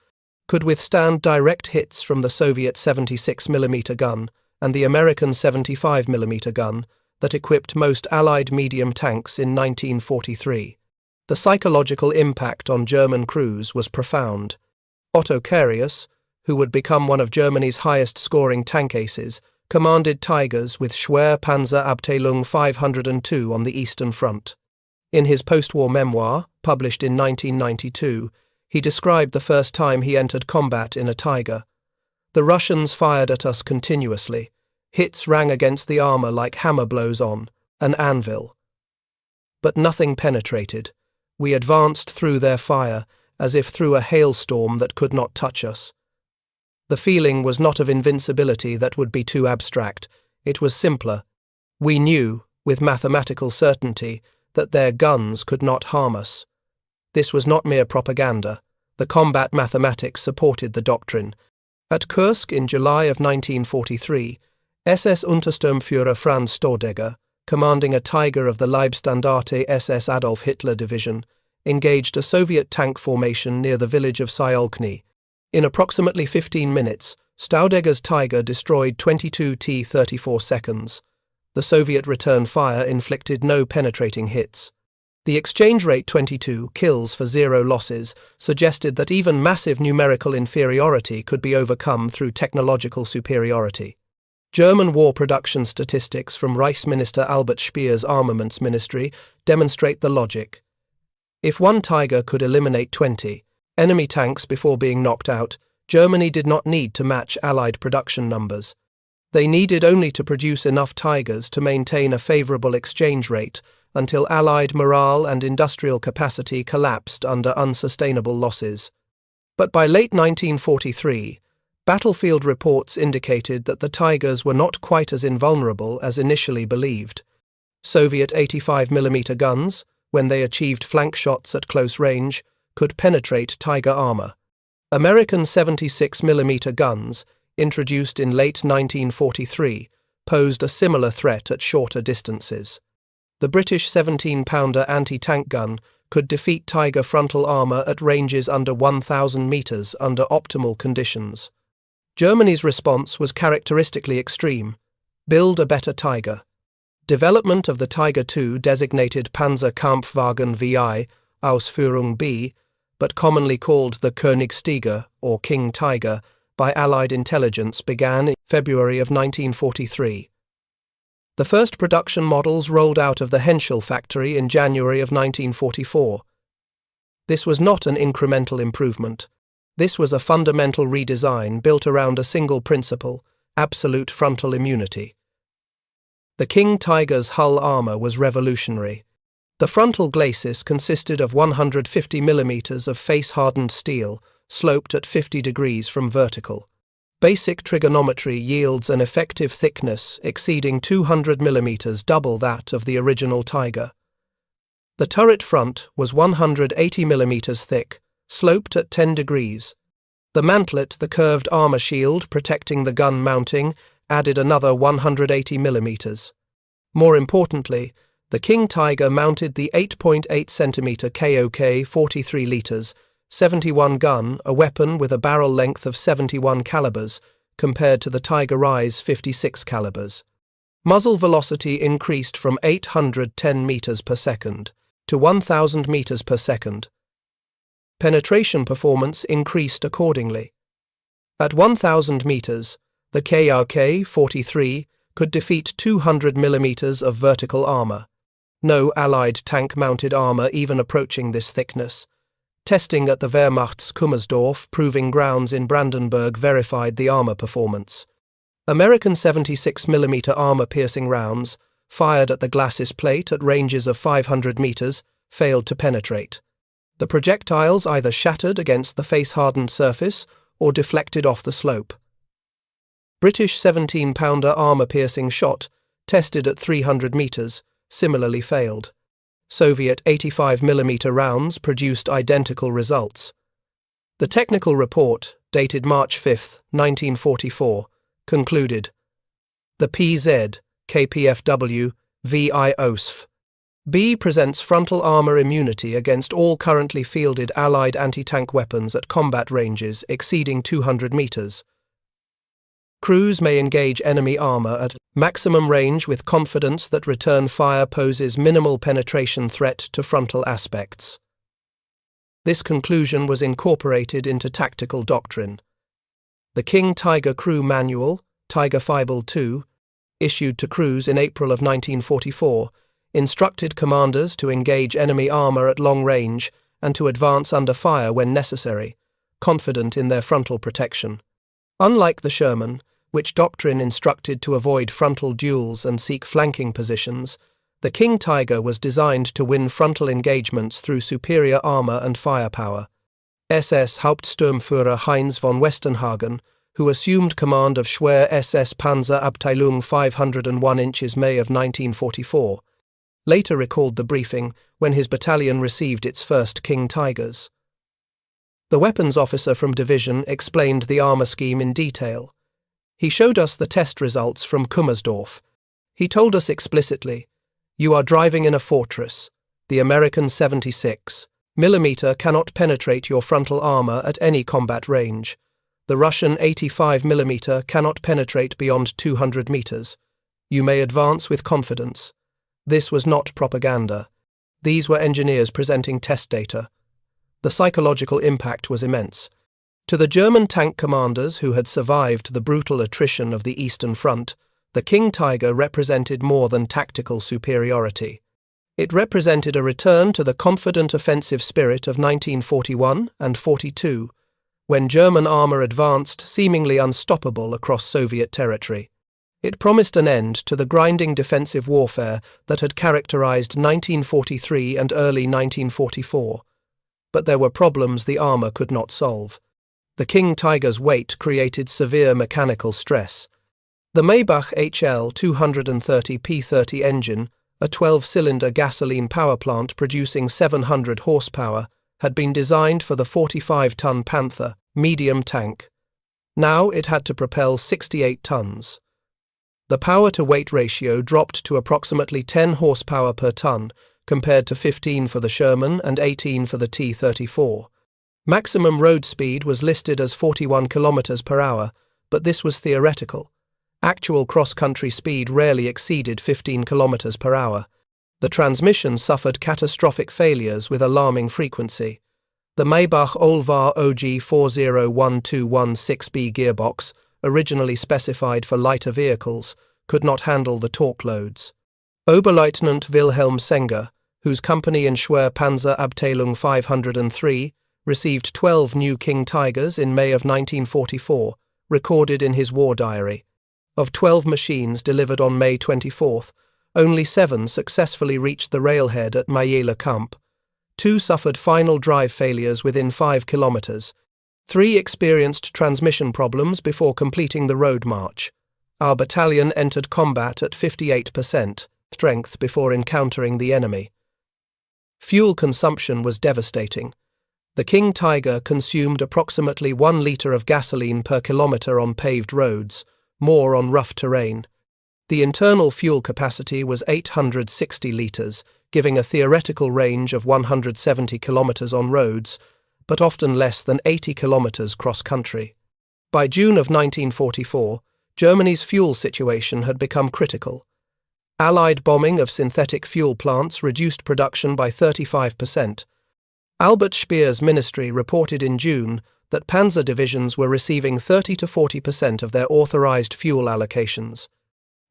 could withstand direct hits from the Soviet 76 mm gun and the American 75 mm gun that equipped most Allied medium tanks in 1943. The psychological impact on German crews was profound. Otto Carius, who would become one of Germany's highest-scoring tank aces, commanded Tigers with Schwerpanzerabteilung 502 on the Eastern Front. In his post-war memoir, published in 1992, he described the first time he entered combat in a Tiger. The Russians fired at us continuously. Hits rang against the armor like hammer blows on an anvil. But nothing penetrated. We advanced through their fire, as if through a hailstorm that could not touch us. The feeling was not of invincibility that would be too abstract. It was simpler. We knew, with mathematical certainty, that their guns could not harm us. This was not mere propaganda. The combat mathematics supported the doctrine. At Kursk in July of 1943, SS Untersturmführer Franz Stordegger, commanding a Tiger of the Leibstandarte SS Adolf Hitler Division, engaged a Soviet tank formation near the village of Syolkny. In approximately 15 minutes, Staudegger's Tiger destroyed 22 T-34 seconds. The Soviet return fire inflicted no penetrating hits. The exchange rate 22 kills for 0 losses suggested that even massive numerical inferiority could be overcome through technological superiority. German war production statistics from Reichsminister Albert Speer's Armaments Ministry demonstrate the logic. If one Tiger could eliminate 20 enemy tanks before being knocked out, Germany did not need to match Allied production numbers. They needed only to produce enough Tigers to maintain a favorable exchange rate until Allied morale and industrial capacity collapsed under unsustainable losses. But by late 1943, battlefield reports indicated that the Tigers were not quite as invulnerable as initially believed. Soviet 85 mm guns, when they achieved flank shots at close range, could penetrate Tiger armor. American 76 mm guns, introduced in late 1943, posed a similar threat at shorter distances. The British 17-pounder anti-tank gun could defeat Tiger frontal armor at ranges under 1,000 meters under optimal conditions. Germany's response was characteristically extreme. Build a better Tiger. Development of the Tiger II, designated Panzerkampfwagen VI, Ausführung B, but commonly called the Königstiger, or King Tiger, by Allied intelligence began in February of 1943. The first production models rolled out of the Henschel factory in January of 1944. This was not an incremental improvement. This was a fundamental redesign built around a single principle: absolute frontal immunity. The King Tiger's hull armor was revolutionary. The frontal glacis consisted of 150 mm of face-hardened steel, sloped at 50 degrees from vertical. Basic trigonometry yields an effective thickness exceeding 200 mm, double that of the original Tiger. The turret front was 180 mm thick, sloped at 10 degrees. The mantlet, the curved armor shield protecting the gun mounting, added another 180 mm. More importantly, the King Tiger mounted the 8.8 cm KOK 43 liters, 71 gun, a weapon with a barrel length of 71 calibers, compared to the Tiger I's 56 calibers. Muzzle velocity increased from 810 meters per second to 1,000 meters per second. Penetration performance increased accordingly. At 1,000 meters, the KRK 43 could defeat 200 millimeters of vertical armor. No Allied tank-mounted armor even approaching this thickness. Testing at the Wehrmacht's Kummersdorf proving grounds in Brandenburg verified the armor performance. American 76 mm armor-piercing rounds, fired at the glacis plate at ranges of 500 meters, failed to penetrate. The projectiles either shattered against the face-hardened surface or deflected off the slope. British 17-pounder armor-piercing shot tested at 300 meters, similarly failed. Soviet 85mm rounds produced identical results. The technical report, dated March 5, 1944, concluded, the PZ, KPFW, VI OSF. B presents frontal armor immunity against all currently fielded Allied anti-tank weapons at combat ranges exceeding 200 meters. Crews may engage enemy armor at maximum range with confidence that return fire poses minimal penetration threat to frontal aspects. This conclusion was incorporated into tactical doctrine. The King Tiger Crew Manual, Tiger Fibel II, issued to crews in April of 1944, instructed commanders to engage enemy armor at long range and to advance under fire when necessary, confident in their frontal protection. Unlike the Sherman, which doctrine instructed to avoid frontal duels and seek flanking positions, the King Tiger was designed to win frontal engagements through superior armor and firepower. SS Hauptsturmführer Heinz von Westenhagen, who assumed command of Schwer SS Panzerabteilung 501 inches May of 1944, later recalled the briefing when his battalion received its first King Tigers. The weapons officer from division explained the armor scheme in detail. He showed us the test results from Kummersdorf. He told us explicitly, "You are driving in a fortress. The American 76mm cannot penetrate your frontal armor at any combat range. The Russian 85mm cannot penetrate beyond 200 meters. You may advance with confidence." This was not propaganda. These were engineers presenting test data. The psychological impact was immense. To the German tank commanders who had survived the brutal attrition of the Eastern Front, the King Tiger represented more than tactical superiority. It represented a return to the confident offensive spirit of 1941 and 42, when German armor advanced seemingly unstoppable across Soviet territory. It promised an end to the grinding defensive warfare that had characterized 1943 and early 1944. But there were problems the armor could not solve. The King Tiger's weight created severe mechanical stress. The Maybach HL 230 P30 engine, a 12-cylinder gasoline power plant producing 700 horsepower, had been designed for the 45-ton Panther medium tank. Now it had to propel 68 tons. The power-to-weight ratio dropped to approximately 10 horsepower per ton, compared to 15 for the Sherman and 18 for the T-34. Maximum road speed was listed as 41 km per hour, but this was theoretical. Actual cross-country speed rarely exceeded 15 km per hour. The transmission suffered catastrophic failures with alarming frequency. The Maybach Olvar OG 401216B gearbox, originally specified for lighter vehicles, could not handle the torque loads. Oberleutnant Wilhelm Senger, whose company in Schwer Panzerabteilung 503 received 12 new King Tigers in May of 1944, recorded in his war diary. Of 12 machines delivered on May 24, only 7 successfully reached the railhead at Mayela Kamp. 2 suffered final drive failures within 5 kilometers. 3 experienced transmission problems before completing the road march. Our battalion entered combat at 58% strength before encountering the enemy. Fuel consumption was devastating. The King Tiger consumed approximately 1 liter of gasoline per kilometer on paved roads, more on rough terrain. The internal fuel capacity was 860 liters, giving a theoretical range of 170 kilometers on roads, but often less than 80 kilometers cross-country. By June of 1944, Germany's fuel situation had become critical. Allied bombing of synthetic fuel plants reduced production by 35%. Albert Speer's ministry reported in June that panzer divisions were receiving 30 to 40% of their authorized fuel allocations.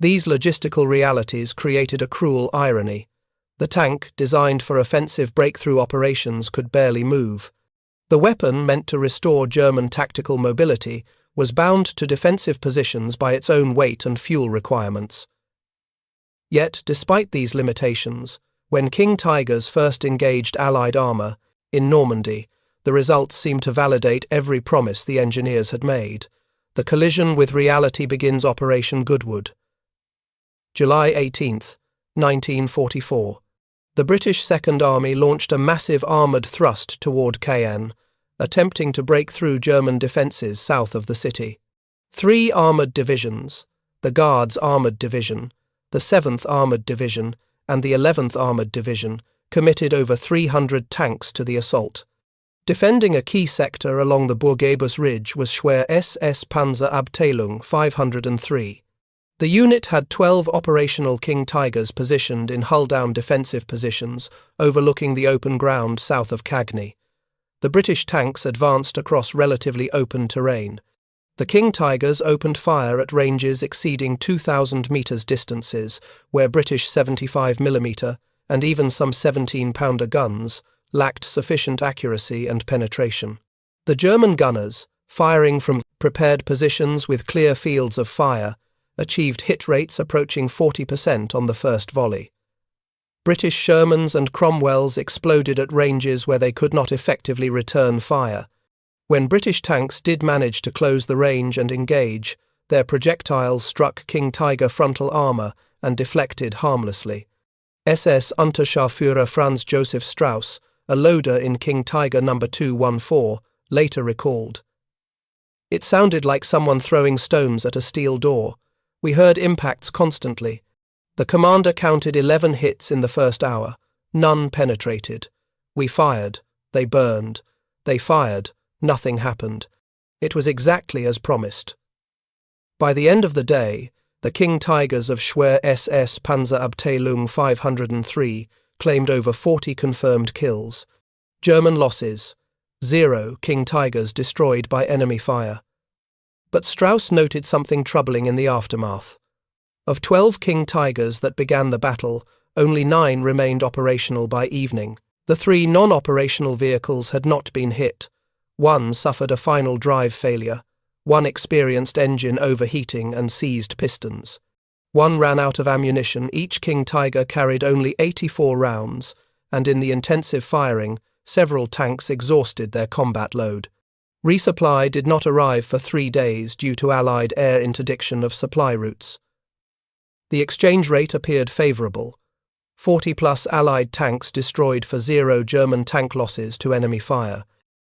These logistical realities created a cruel irony. The tank, designed for offensive breakthrough operations, could barely move. The weapon, meant to restore German tactical mobility, was bound to defensive positions by its own weight and fuel requirements. Yet, despite these limitations, when King Tigers first engaged Allied armor, in Normandy, the results seemed to validate every promise the engineers had made. The collision with reality begins Operation Goodwood. July 18, 1944. The British Second Army launched a massive armoured thrust toward Cayenne, attempting to break through German defences south of the city. 3 armoured divisions, the Guards Armoured Division, the 7th Armoured Division, and the 11th Armoured Division, committed over 300 tanks to the assault. Defending a key sector along the Bourguebus Ridge was Schwer SS Panzerabteilung 503. The unit had 12 operational King Tigers positioned in hull-down defensive positions overlooking the open ground south of Cagny. The British tanks advanced across relatively open terrain. The King Tigers opened fire at ranges exceeding 2,000 metres distances, where British 75mm and even some 17-pounder guns lacked sufficient accuracy and penetration. The German gunners, firing from prepared positions with clear fields of fire, achieved hit rates approaching 40% on the first volley. British Shermans and Cromwells exploded at ranges where they could not effectively return fire. When British tanks did manage to close the range and engage, their projectiles struck King Tiger frontal armour and deflected harmlessly. SS Unterscharführer Franz Joseph Strauss, a loader in King Tiger No. 214, later recalled. "It sounded like someone throwing stones at a steel door. We heard impacts constantly. The commander counted 11 hits in the first hour. None penetrated. We fired. They burned. They fired. Nothing happened. It was exactly as promised." By the end of the day, the King Tigers of Schwer SS Panzerabteilung 503 claimed over 40 confirmed kills. German losses: 0 King Tigers destroyed by enemy fire. But Strauss noted something troubling in the aftermath. Of 12 King Tigers that began the battle, only 9 remained operational by evening. The 3 non-operational vehicles had not been hit. 1 suffered a final drive failure. 1 experienced engine overheating and seized pistons. 1 ran out of ammunition. Each King Tiger carried only 84 rounds, and in the intensive firing, several tanks exhausted their combat load. Resupply did not arrive for 3 days due to Allied air interdiction of supply routes. The exchange rate appeared favourable. 40-plus Allied tanks destroyed for 0 German tank losses to enemy fire.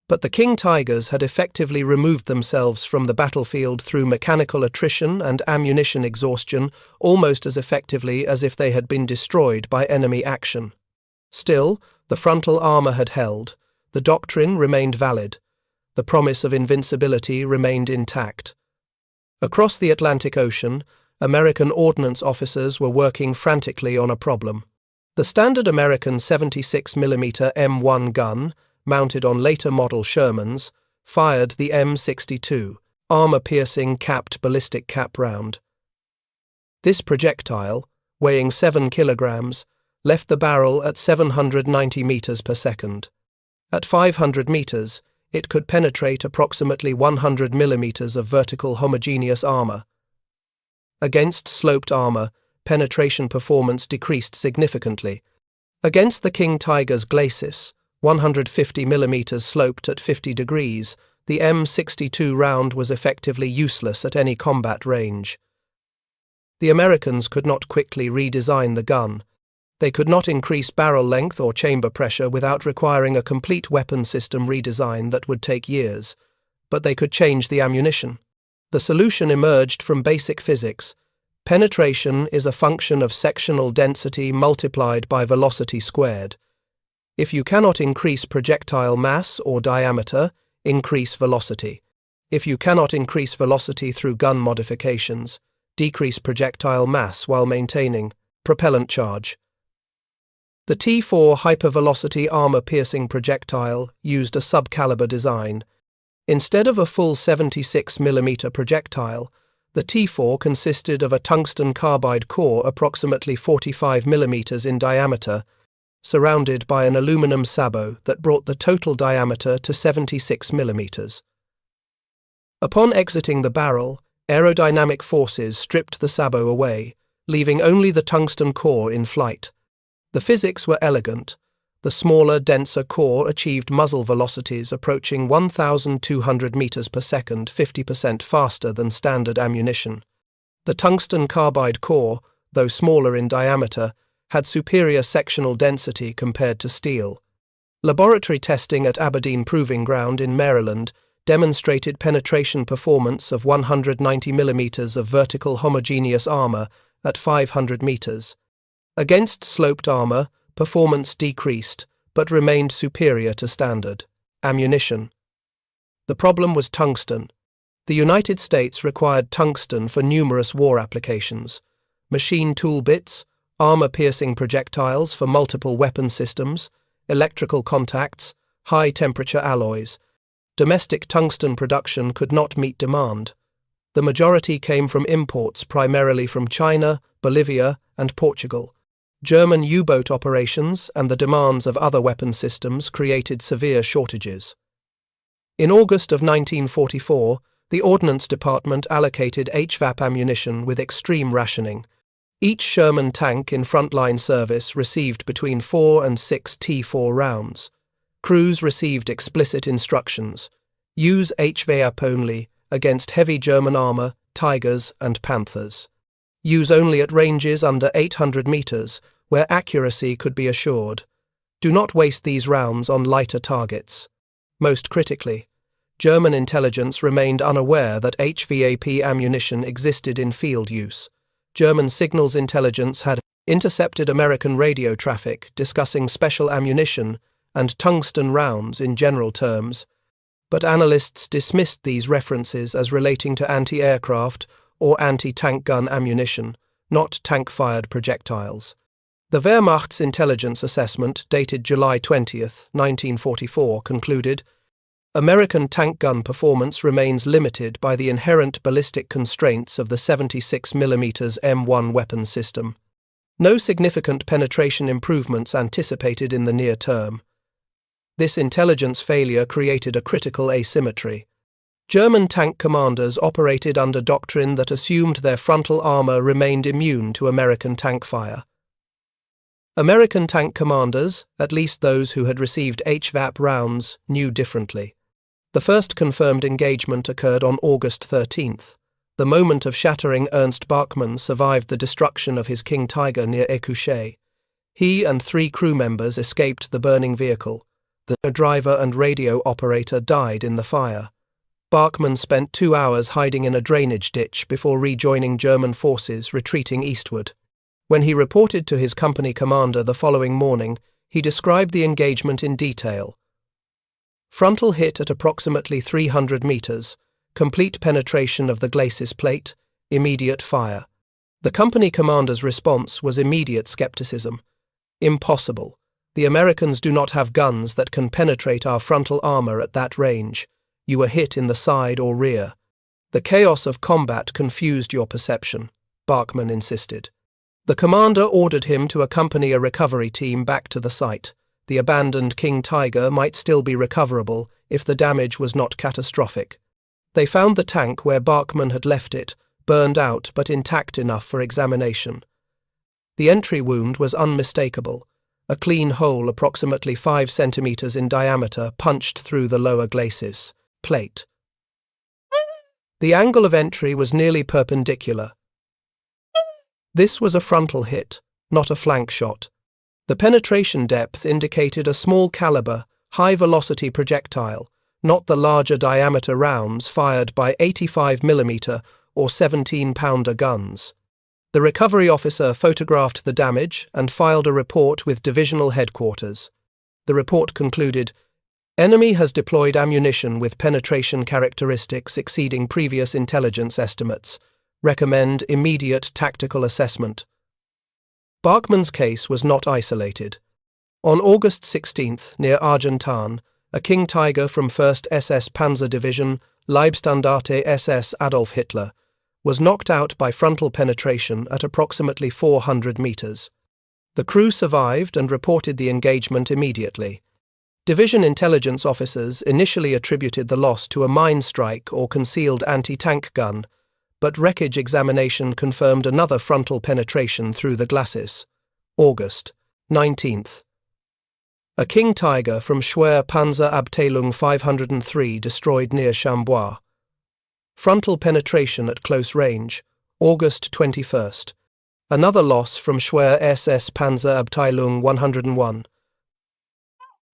But the King Tigers had effectively removed themselves from the battlefield through mechanical attrition and ammunition exhaustion almost as effectively as if they had been destroyed by enemy action. Still, the frontal armour had held. The doctrine remained valid. The promise of invincibility remained intact. Across the Atlantic Ocean, American ordnance officers were working frantically on a problem. The standard American 76mm M1 gun, mounted on later model Shermans, fired the M62, armor-piercing capped ballistic cap round. This projectile, weighing 7 kilograms, left the barrel at 790 meters per second. At 500 meters, it could penetrate approximately 100 millimeters of vertical homogeneous armor. Against sloped armor, penetration performance decreased significantly. Against the King Tiger's glacis, 150 millimeters sloped at 50 degrees, the M62 round was effectively useless at any combat range. The Americans could not quickly redesign the gun. They could not increase barrel length or chamber pressure without requiring a complete weapon system redesign that would take years, but they could change the ammunition. The solution emerged from basic physics. Penetration is a function of sectional density multiplied by velocity squared. If you cannot increase projectile mass or diameter, increase velocity. If you cannot increase velocity through gun modifications, decrease projectile mass while maintaining propellant charge. The T4 hypervelocity armor-piercing projectile used a subcaliber design. Instead of a full 76mm projectile, the T4 consisted of a tungsten carbide core approximately 45mm in diameter, surrounded by an aluminum sabot that brought the total diameter to 76mm. Upon exiting the barrel, aerodynamic forces stripped the sabot away, leaving only the tungsten core in flight. The physics were elegant. The smaller, denser core achieved muzzle velocities approaching 1,200 meters per second, 50% faster than standard ammunition. The tungsten carbide core, though smaller in diameter, had superior sectional density compared to steel. Laboratory testing at Aberdeen Proving Ground in Maryland demonstrated penetration performance of 190 mm of vertical homogeneous armor at 500 meters. Against sloped armor, performance decreased, but remained superior to standard ammunition. The problem was tungsten. The United States required tungsten for numerous war applications: machine tool bits, armor-piercing projectiles for multiple weapon systems, electrical contacts, high-temperature alloys. Domestic tungsten production could not meet demand. The majority came from imports primarily from China, Bolivia, and Portugal. German U-boat operations and the demands of other weapon systems created severe shortages. In August of 1944, the Ordnance Department allocated HVAP ammunition with extreme rationing. Each Sherman tank in frontline service received between 4 and 6 T4 rounds. Crews received explicit instructions: use HVAP only against heavy German armor, Tigers, and Panthers. Use only at ranges under 800 meters, where accuracy could be assured. Do not waste these rounds on lighter targets. Most critically, German intelligence remained unaware that HVAP ammunition existed in field use. German signals intelligence had intercepted American radio traffic discussing special ammunition and tungsten rounds in general terms, but analysts dismissed these references as relating to anti-aircraft or anti-tank gun ammunition, not tank-fired projectiles. The Wehrmacht's intelligence assessment, dated July 20, 1944, concluded, American tank gun performance remains limited by the inherent ballistic constraints of the 76 mm M1 weapon system. No significant penetration improvements anticipated in the near term. This intelligence failure created a critical asymmetry. German tank commanders operated under doctrine that assumed their frontal armor remained immune to American tank fire. American tank commanders, at least those who had received HVAP rounds, knew differently. The first confirmed engagement occurred on August 13th. The moment of shattering Ernst Bachmann survived the destruction of his King Tiger near Écouché. He and 3 crew members escaped the burning vehicle. The driver and radio operator died in the fire. Bachmann spent 2 hours hiding in a drainage ditch before rejoining German forces retreating eastward. When he reported to his company commander the following morning, he described the engagement in detail. Frontal hit at approximately 300 meters, complete penetration of the glacis plate, immediate fire. The company commander's response was immediate skepticism. Impossible. The Americans do not have guns that can penetrate our frontal armor at that range. You were hit in the side or rear. The chaos of combat confused your perception, Bachmann insisted. The commander ordered him to accompany a recovery team back to the site. The abandoned King Tiger might still be recoverable if the damage was not catastrophic. They found the tank where Bachmann had left it, burned out but intact enough for examination. The entry wound was unmistakable. A clean hole approximately 5 centimeters in diameter punched through the lower glacis plate. The angle of entry was nearly perpendicular. This was a frontal hit, not a flank shot. The penetration depth indicated a small caliber, high-velocity projectile, not the larger diameter rounds fired by 85 mm or 17-pounder guns. The recovery officer photographed the damage and filed a report with divisional headquarters. The report concluded, "Enemy has deployed ammunition with penetration characteristics exceeding previous intelligence estimates. Recommend immediate tactical assessment." Bachmann's case was not isolated. On August 16th, near Argentan, a King Tiger from 1st SS Panzer Division, Leibstandarte SS Adolf Hitler, was knocked out by frontal penetration at approximately 400 meters. The crew survived and reported the engagement immediately. Division intelligence officers initially attributed the loss to a mine strike or concealed anti-tank gun, but wreckage examination confirmed another frontal penetration through the glacis. August 19th. A King Tiger from Schwer Panzer Abteilung 503 destroyed near Chambois. Frontal penetration at close range. August 21st. Another loss from Schwer SS Panzerabteilung 101.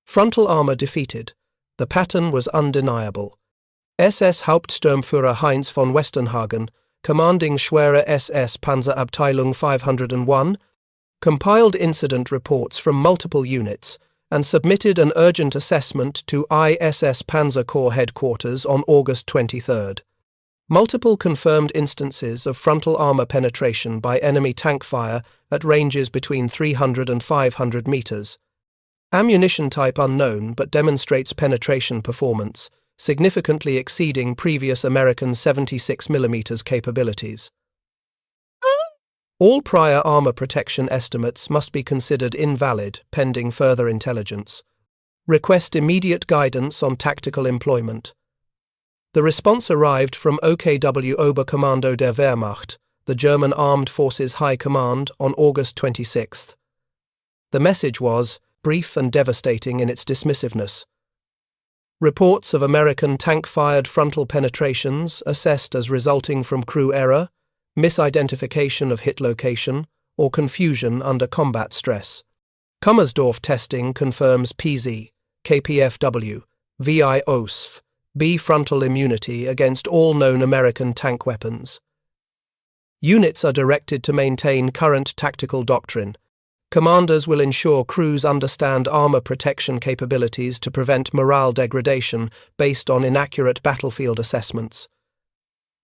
Frontal armor defeated. The pattern was undeniable. SS Hauptsturmführer Heinz von Westernhagen, commanding Schwere SS Panzerabteilung 501, compiled incident reports from multiple units and submitted an urgent assessment to ISS Panzer Corps headquarters on August 23. Multiple confirmed instances of frontal armor penetration by enemy tank fire at ranges between 300 and 500 meters. Ammunition type unknown but demonstrates penetration performance, significantly exceeding previous American 76mm capabilities. All prior armor protection estimates must be considered invalid pending further intelligence. Request immediate guidance on tactical employment. The response arrived from OKW Oberkommando der Wehrmacht, the German Armed Forces High Command, on August 26. The message was brief and devastating in its dismissiveness. Reports of American tank-fired frontal penetrations assessed as resulting from crew error, misidentification of hit location, or confusion under combat stress. Kummersdorf testing confirms PZ, KPFW, VI OSF, B frontal immunity against all known American tank weapons. Units are directed to maintain current tactical doctrine. Commanders will ensure crews understand armor protection capabilities to prevent morale degradation based on inaccurate battlefield assessments.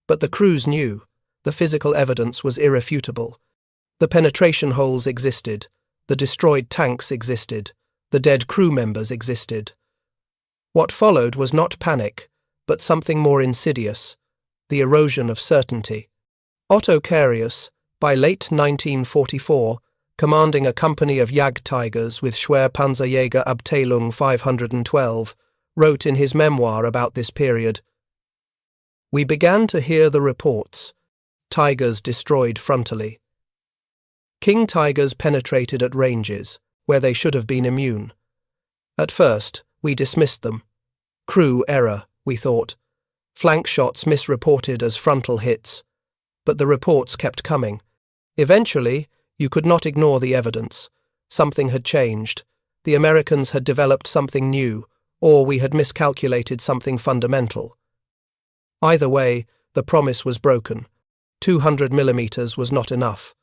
But the crews knew. The physical evidence was irrefutable. The penetration holes existed. The destroyed tanks existed. The dead crew members existed. What followed was not panic, but something more insidious, the erosion of certainty. Otto Carius, by late 1944, commanding a company of Jagdtigers with Schwer Panzerjäger Abteilung 512, wrote in his memoir about this period, "We began to hear the reports. Tigers destroyed frontally. King Tigers penetrated at ranges, where they should have been immune. At first, we dismissed them. Crew error, we thought. Flank shots misreported as frontal hits. But the reports kept coming. Eventually, you could not ignore the evidence. Something had changed. The Americans had developed something new, or we had miscalculated something fundamental. Either way, the promise was broken. 200mm was not enough.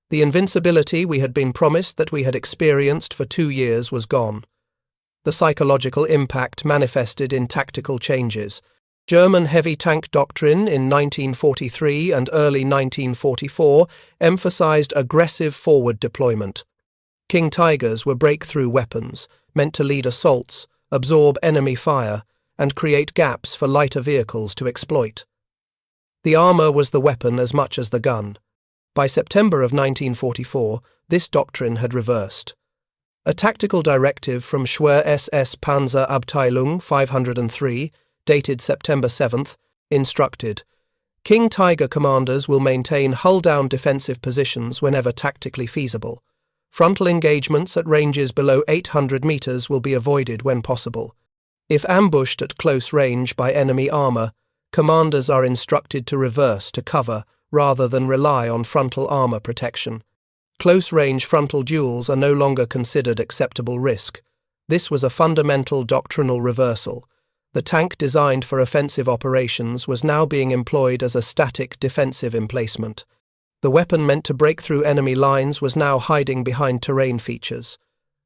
The invincibility we had been promised that we had experienced for 2 years was gone. The psychological impact manifested in tactical changes. German heavy tank doctrine in 1943 and early 1944 emphasized aggressive forward deployment. King Tigers were breakthrough weapons, meant to lead assaults, absorb enemy fire, and create gaps for lighter vehicles to exploit. The armor was the weapon as much as the gun. By September of 1944, this doctrine had reversed. A tactical directive from Schwer SS Panzer Abteilung 503, dated September 7th, instructed, King Tiger commanders will maintain hull-down defensive positions whenever tactically feasible. Frontal engagements at ranges below 800 meters will be avoided when possible. If ambushed at close range by enemy armor, commanders are instructed to reverse to cover rather than rely on frontal armor protection. Close-range frontal duels are no longer considered acceptable risk. This was a fundamental doctrinal reversal. The tank designed for offensive operations was now being employed as a static defensive emplacement. The weapon meant to break through enemy lines was now hiding behind terrain features.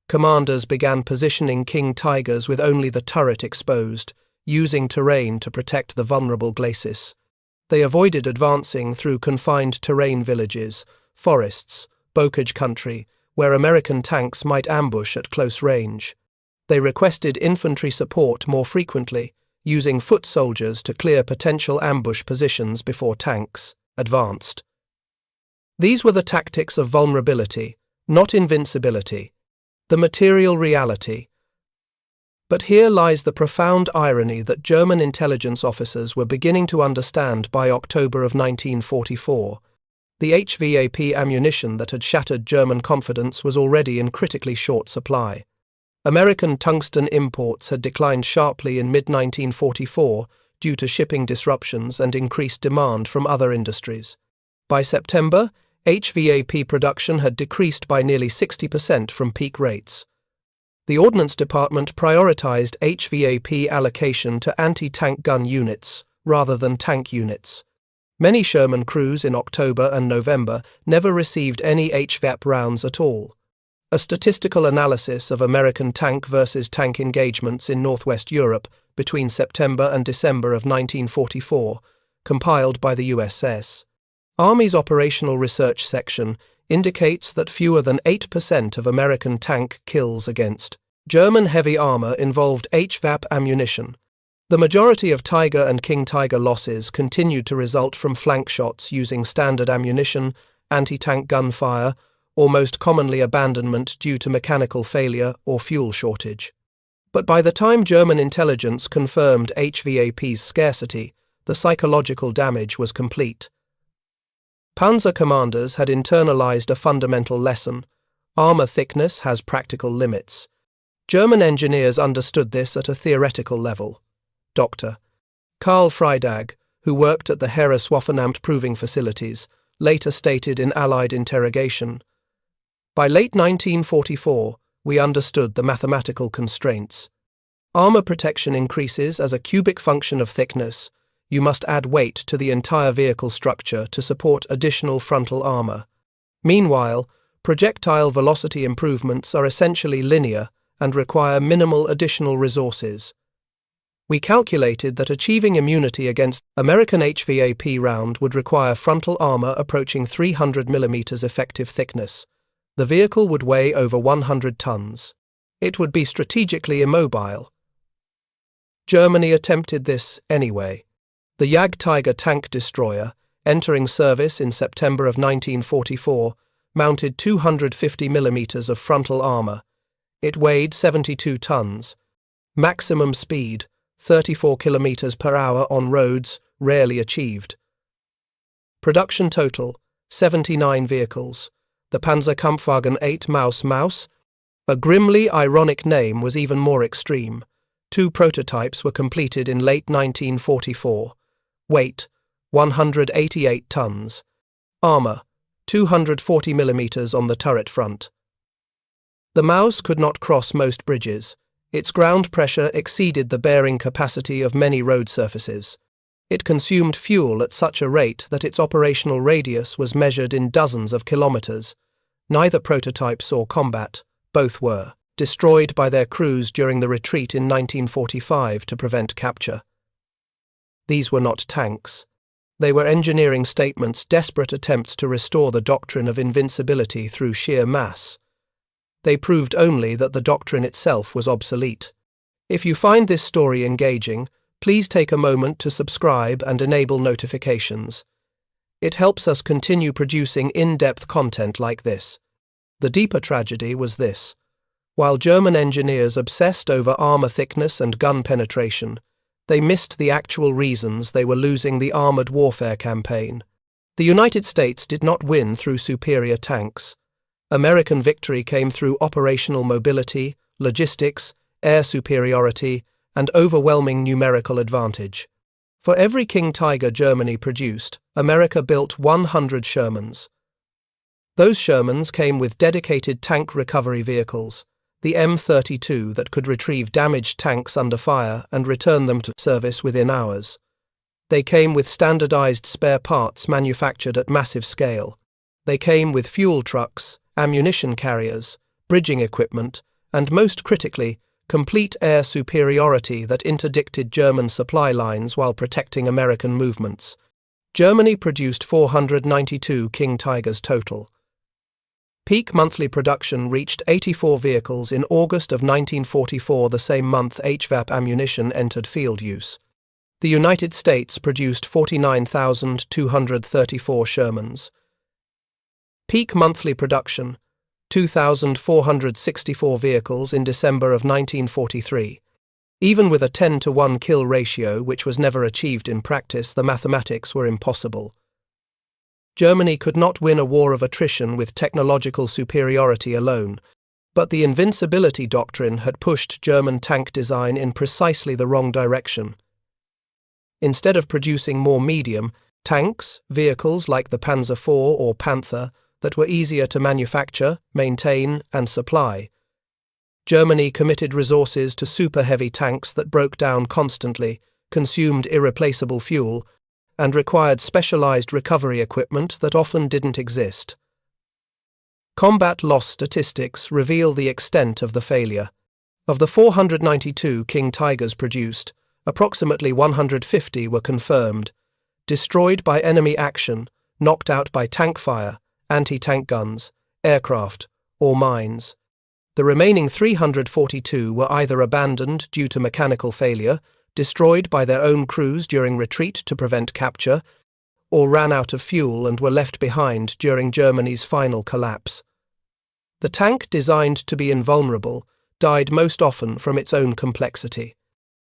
Commanders began positioning King Tigers with only the turret exposed, using terrain to protect the vulnerable glacis. They avoided advancing through confined terrain villages, forests, bocage country, where American tanks might ambush at close range. They requested infantry support more frequently, using foot soldiers to clear potential ambush positions before tanks advanced. These were the tactics of vulnerability, not invincibility, the material reality. But here lies the profound irony that German intelligence officers were beginning to understand by October of 1944. The HVAP ammunition that had shattered German confidence was already in critically short supply. American tungsten imports had declined sharply in mid-1944 due to shipping disruptions and increased demand from other industries. By September, HVAP production had decreased by nearly 60% from peak rates. The Ordnance Department prioritized HVAP allocation to anti-tank gun units rather than tank units. Many Sherman crews in October and November never received any HVAP rounds at all. A statistical analysis of American tank versus tank engagements in Northwest Europe between September and December of 1944, compiled by the USS Army's Operational Research Section, indicates that fewer than 8% of American tank kills against German heavy armor involved HVAP ammunition. The majority of Tiger and King Tiger losses continued to result from flank shots using standard ammunition, anti-tank gunfire, or most commonly abandonment due to mechanical failure or fuel shortage. But by the time German intelligence confirmed HVAP's scarcity, the psychological damage was complete. Panzer commanders had internalized a fundamental lesson: armor thickness has practical limits. German engineers understood this at a theoretical level. Dr. Karl Friedag, who worked at the Heereswaffenamt proving facilities, later stated in Allied interrogation, "By late 1944, we understood the mathematical constraints. Armor protection increases as a cubic function of thickness. You must add weight to the entire vehicle structure to support additional frontal armor. Meanwhile, projectile velocity improvements are essentially linear and require minimal additional resources. We calculated that achieving immunity against American HVAP round would require frontal armor approaching 300 mm effective thickness. The vehicle would weigh over 100 tons. It would be strategically immobile. Germany attempted this anyway. The Jagdtiger tank destroyer, entering service in September of 1944, mounted 250 mm of frontal armor. It weighed 72 tons. Maximum speed, 34 km per hour on roads, rarely achieved. Production total, 79 vehicles. The Panzerkampfwagen 8 Maus, a grimly ironic name, was even more extreme. 2 prototypes were completed in late 1944. Weight, 188 tons. Armor, 240 mm on the turret front. The Maus could not cross most bridges. Its ground pressure exceeded the bearing capacity of many road surfaces. It consumed fuel at such a rate that its operational radius was measured in dozens of kilometers. Neither prototype saw combat. Both were destroyed by their crews during the retreat in 1945 to prevent capture. These were not tanks. They were engineering statements, desperate attempts to restore the doctrine of invincibility through sheer mass. They proved only that the doctrine itself was obsolete. If you find this story engaging, please take a moment to subscribe and enable notifications. It helps us continue producing in-depth content like this. The deeper tragedy was this. While German engineers obsessed over armor thickness and gun penetration, they missed the actual reasons they were losing the armored warfare campaign. The United States did not win through superior tanks. American victory came through operational mobility, logistics, air superiority, and overwhelming numerical advantage. For every King Tiger Germany produced, America built 100 Shermans. Those Shermans came with dedicated tank recovery vehicles, the M32 that could retrieve damaged tanks under fire and return them to service within hours. They came with standardized spare parts manufactured at massive scale. They came with fuel trucks, ammunition carriers, bridging equipment, and most critically, complete air superiority that interdicted German supply lines while protecting American movements. Germany produced 492 King Tigers total. Peak monthly production reached 84 vehicles in August of 1944, the same month HVAP ammunition entered field use. The United States produced 49,234 Shermans. Peak monthly production, 2,464 vehicles in December of 1943. Even with a 10-to-1 kill ratio, which was never achieved in practice, the mathematics were impossible. Germany could not win a war of attrition with technological superiority alone, but the invincibility doctrine had pushed German tank design in precisely the wrong direction. Instead of producing more medium, Tanks, vehicles like the Panzer IV or Panther, that were easier to manufacture, maintain, and supply. Germany committed resources to super-heavy tanks that broke down constantly, consumed irreplaceable fuel, and required specialized recovery equipment that often didn't exist. Combat loss statistics reveal the extent of the failure. Of the 492 King Tigers produced, approximately 150 were confirmed, destroyed by enemy action, knocked out by tank fire, anti-tank guns, aircraft, or mines. The remaining 342 were either abandoned due to mechanical failure, destroyed by their own crews during retreat to prevent capture, or ran out of fuel and were left behind during Germany's final collapse. The tank, designed to be invulnerable, died most often from its own complexity.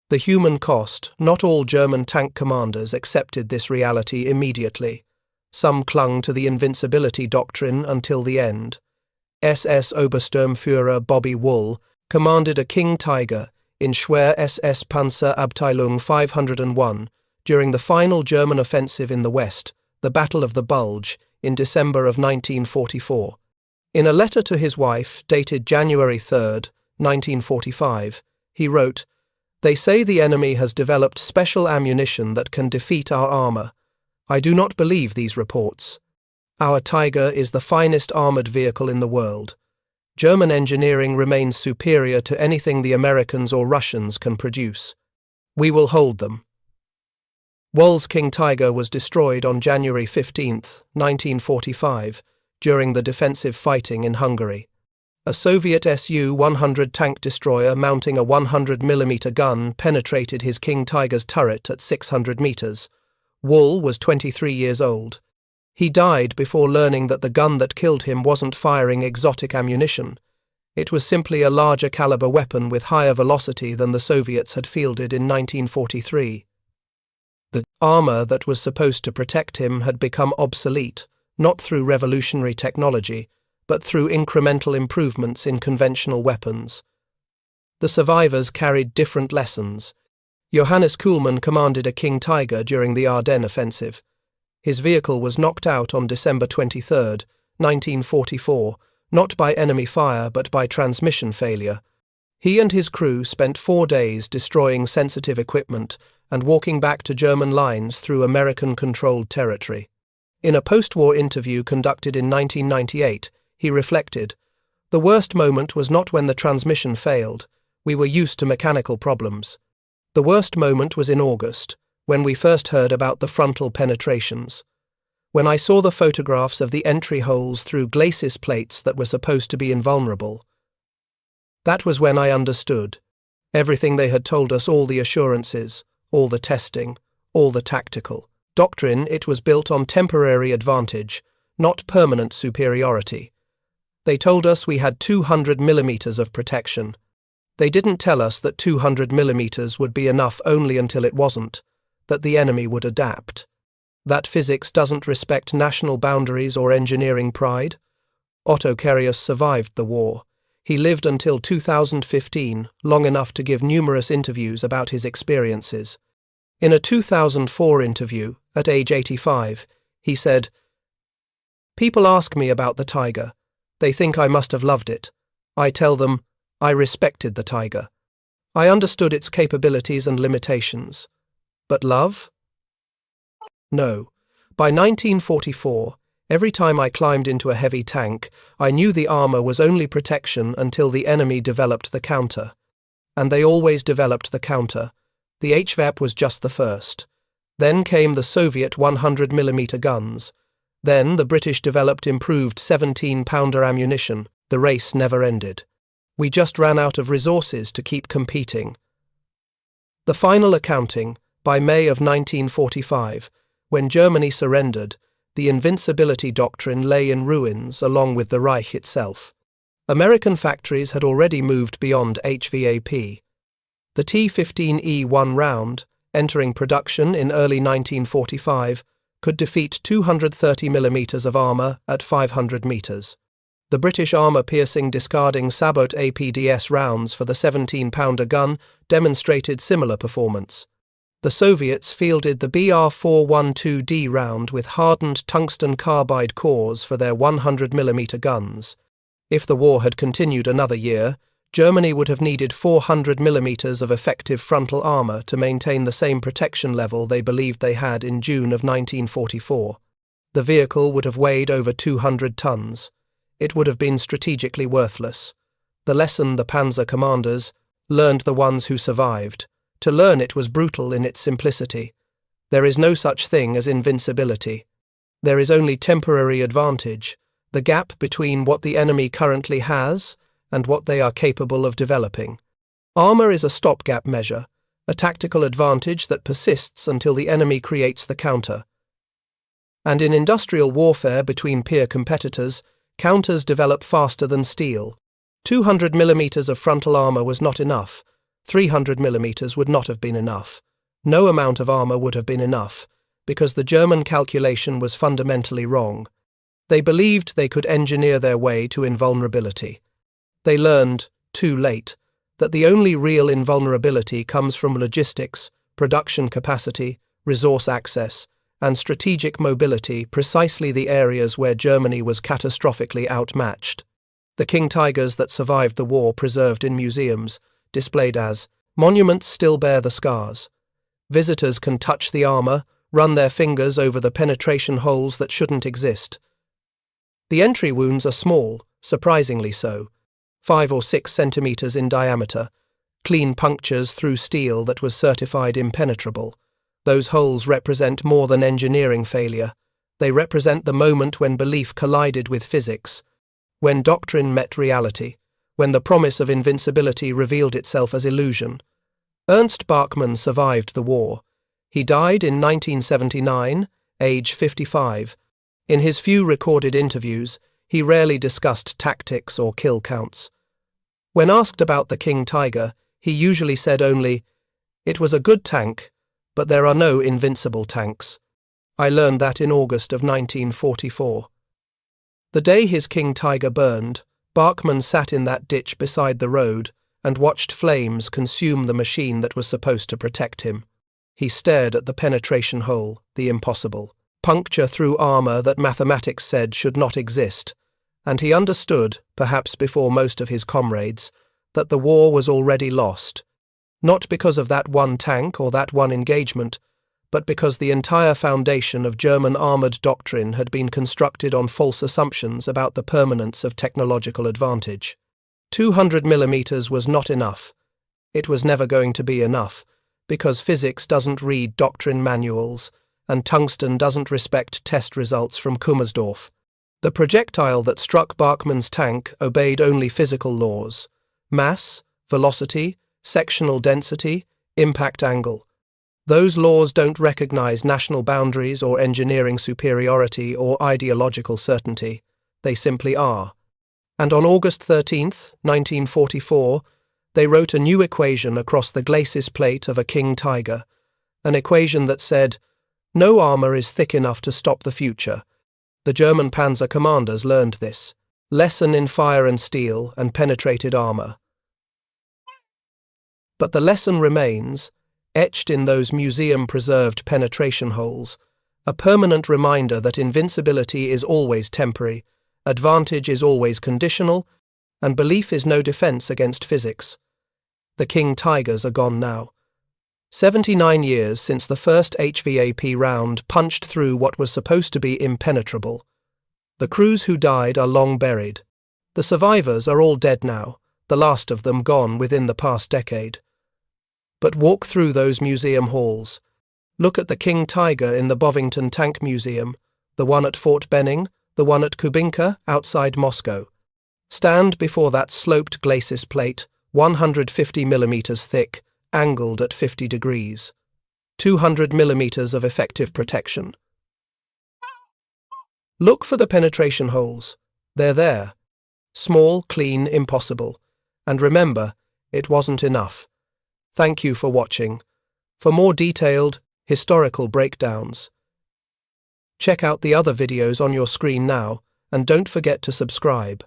The human cost, not all German tank commanders accepted this reality immediately. Some clung to the invincibility doctrine until the end. SS Obersturmführer Bobby Wool commanded a King Tiger in Schwer SS Panzerabteilung 501 during the final German offensive in the West, the Battle of the Bulge, in December of 1944. In a letter to his wife, dated January 3, 1945, he wrote, "They say the enemy has developed special ammunition that can defeat our armor. I do not believe these reports. Our Tiger is the finest armored vehicle in the world. German engineering remains superior to anything the Americans or Russians can produce. We will hold them." Wool's King Tiger was destroyed on January 15, 1945, during the defensive fighting in Hungary. A Soviet Su-100 tank destroyer mounting a 100mm gun penetrated his King Tiger's turret at 600 meters. Wool was 23 years old. He died before learning that the gun that killed him wasn't firing exotic ammunition. It was simply a larger caliber weapon with higher velocity than the Soviets had fielded in 1943. The armor that was supposed to protect him had become obsolete, not through revolutionary technology, but through incremental improvements in conventional weapons. The survivors carried different lessons. Johannes Kuhlmann commanded a King Tiger during the Ardennes offensive. His vehicle was knocked out on December 23, 1944, not by enemy fire but by transmission failure. He and his crew spent 4 days destroying sensitive equipment and walking back to German lines through American-controlled territory. In a post-war interview conducted in 1998, he reflected, "The worst moment was not when the transmission failed. We were used to mechanical problems. The worst moment was in August, when we first heard about the frontal penetrations. When I saw the photographs of the entry holes through glacis plates that were supposed to be invulnerable. That was when I understood. Everything they had told us, all the assurances, all the testing, all the tactical doctrine, it was built on temporary advantage, not permanent superiority. They told us we had 200 millimeters of protection. They didn't tell us that 200 millimeters would be enough only until it wasn't, that the enemy would adapt. That physics doesn't respect national boundaries or engineering pride. Otto Karius survived the war. He lived until 2015, long enough to give numerous interviews about his experiences. In a 2004 interview, at age 85, he said, "People ask me about the Tiger. They think I must have loved it. I tell them, I respected the Tiger. I understood its capabilities and limitations. But love? No. By 1944, every time I climbed into a heavy tank, I knew the armor was only protection until the enemy developed the counter. And they always developed the counter. The HVAP was just the first. Then came the Soviet 100mm guns. Then the British developed improved 17-pounder ammunition. The race never ended. We just ran out of resources to keep competing." The final accounting, by May of 1945, when Germany surrendered, the invincibility doctrine lay in ruins along with the Reich itself. American factories had already moved beyond HVAP. The T-15E-1 round, entering production in early 1945, could defeat 230 millimeters of armor at 500 meters. The British armor-piercing discarding Sabot APDS rounds for the 17-pounder gun demonstrated similar performance. The Soviets fielded the BR-412D round with hardened tungsten carbide cores for their 100mm guns. If the war had continued another year, Germany would have needed 400mm of effective frontal armour to maintain the same protection level they believed they had in June of 1944. The vehicle would have weighed over 200 tons. It would have been strategically worthless. The lesson the Panzer commanders learned, the ones who survived. To learn it was brutal in its simplicity. There is no such thing as invincibility. There is only temporary advantage, the gap between what the enemy currently has and what they are capable of developing. Armour is a stopgap measure, a tactical advantage that persists until the enemy creates the counter. And in industrial warfare between peer competitors, counters develop faster than steel. 200mm of frontal armour was not enough. 300mm would not have been enough. No amount of armour would have been enough, because the German calculation was fundamentally wrong. They believed they could engineer their way to invulnerability. They learned, too late, that the only real invulnerability comes from logistics, production capacity, resource access, and strategic mobility, precisely the areas where Germany was catastrophically outmatched. The King Tigers that survived the war, preserved in museums, displayed as monuments, still bear the scars. Visitors can touch the armour, run their fingers over the penetration holes that shouldn't exist. The entry wounds are small, surprisingly so, 5 or 6 centimetres in diameter, clean punctures through steel that was certified impenetrable. Those holes represent more than engineering failure. They represent the moment when belief collided with physics, when doctrine met reality, when the promise of invincibility revealed itself as illusion. Ernst Bachmann survived the war. He died in 1979, age 55. In his few recorded interviews, he rarely discussed tactics or kill counts. When asked about the King Tiger, he usually said only, "It was a good tank, but there are no invincible tanks. I learned that in August of 1944. The day his King Tiger burned, Bachmann sat in that ditch beside the road and watched flames consume the machine that was supposed to protect him. He stared at the penetration hole, the impossible, puncture through armour that mathematics said should not exist, and he understood, perhaps before most of his comrades, that the war was already lost, not because of that one tank or that one engagement, but because the entire foundation of German armoured doctrine had been constructed on false assumptions about the permanence of technological advantage. 200mm was not enough. It was never going to be enough, because physics doesn't read doctrine manuals, and tungsten doesn't respect test results from Kummersdorf. The projectile that struck Bachmann's tank obeyed only physical laws: mass, velocity, sectional density, impact angle. Those laws don't recognize national boundaries or engineering superiority or ideological certainty. They simply are. And on August 13, 1944, they wrote a new equation across the glacis plate of a King Tiger, an equation that said, "No armour is thick enough to stop the future." The German panzer commanders learned this. Lesson in fire and steel and penetrated armour. But the lesson remains, etched in those museum-preserved penetration holes, a permanent reminder that invincibility is always temporary, advantage is always conditional, and belief is no defense against physics. The King Tigers are gone now. 79 years since the first HVAP round punched through what was supposed to be impenetrable. The crews who died are long buried. The survivors are all dead now, the last of them gone within the past decade. But walk through those museum halls. Look at the King Tiger in the Bovington Tank Museum, the one at Fort Benning, the one at Kubinka outside Moscow. Stand before that sloped glacis plate, 150mm thick, angled at 50 degrees. 200mm of effective protection. Look for the penetration holes. They're there. Small, clean, impossible. And remember, it wasn't enough. Thank you for watching. For more detailed, historical breakdowns, check out the other videos on your screen now, and don't forget to subscribe.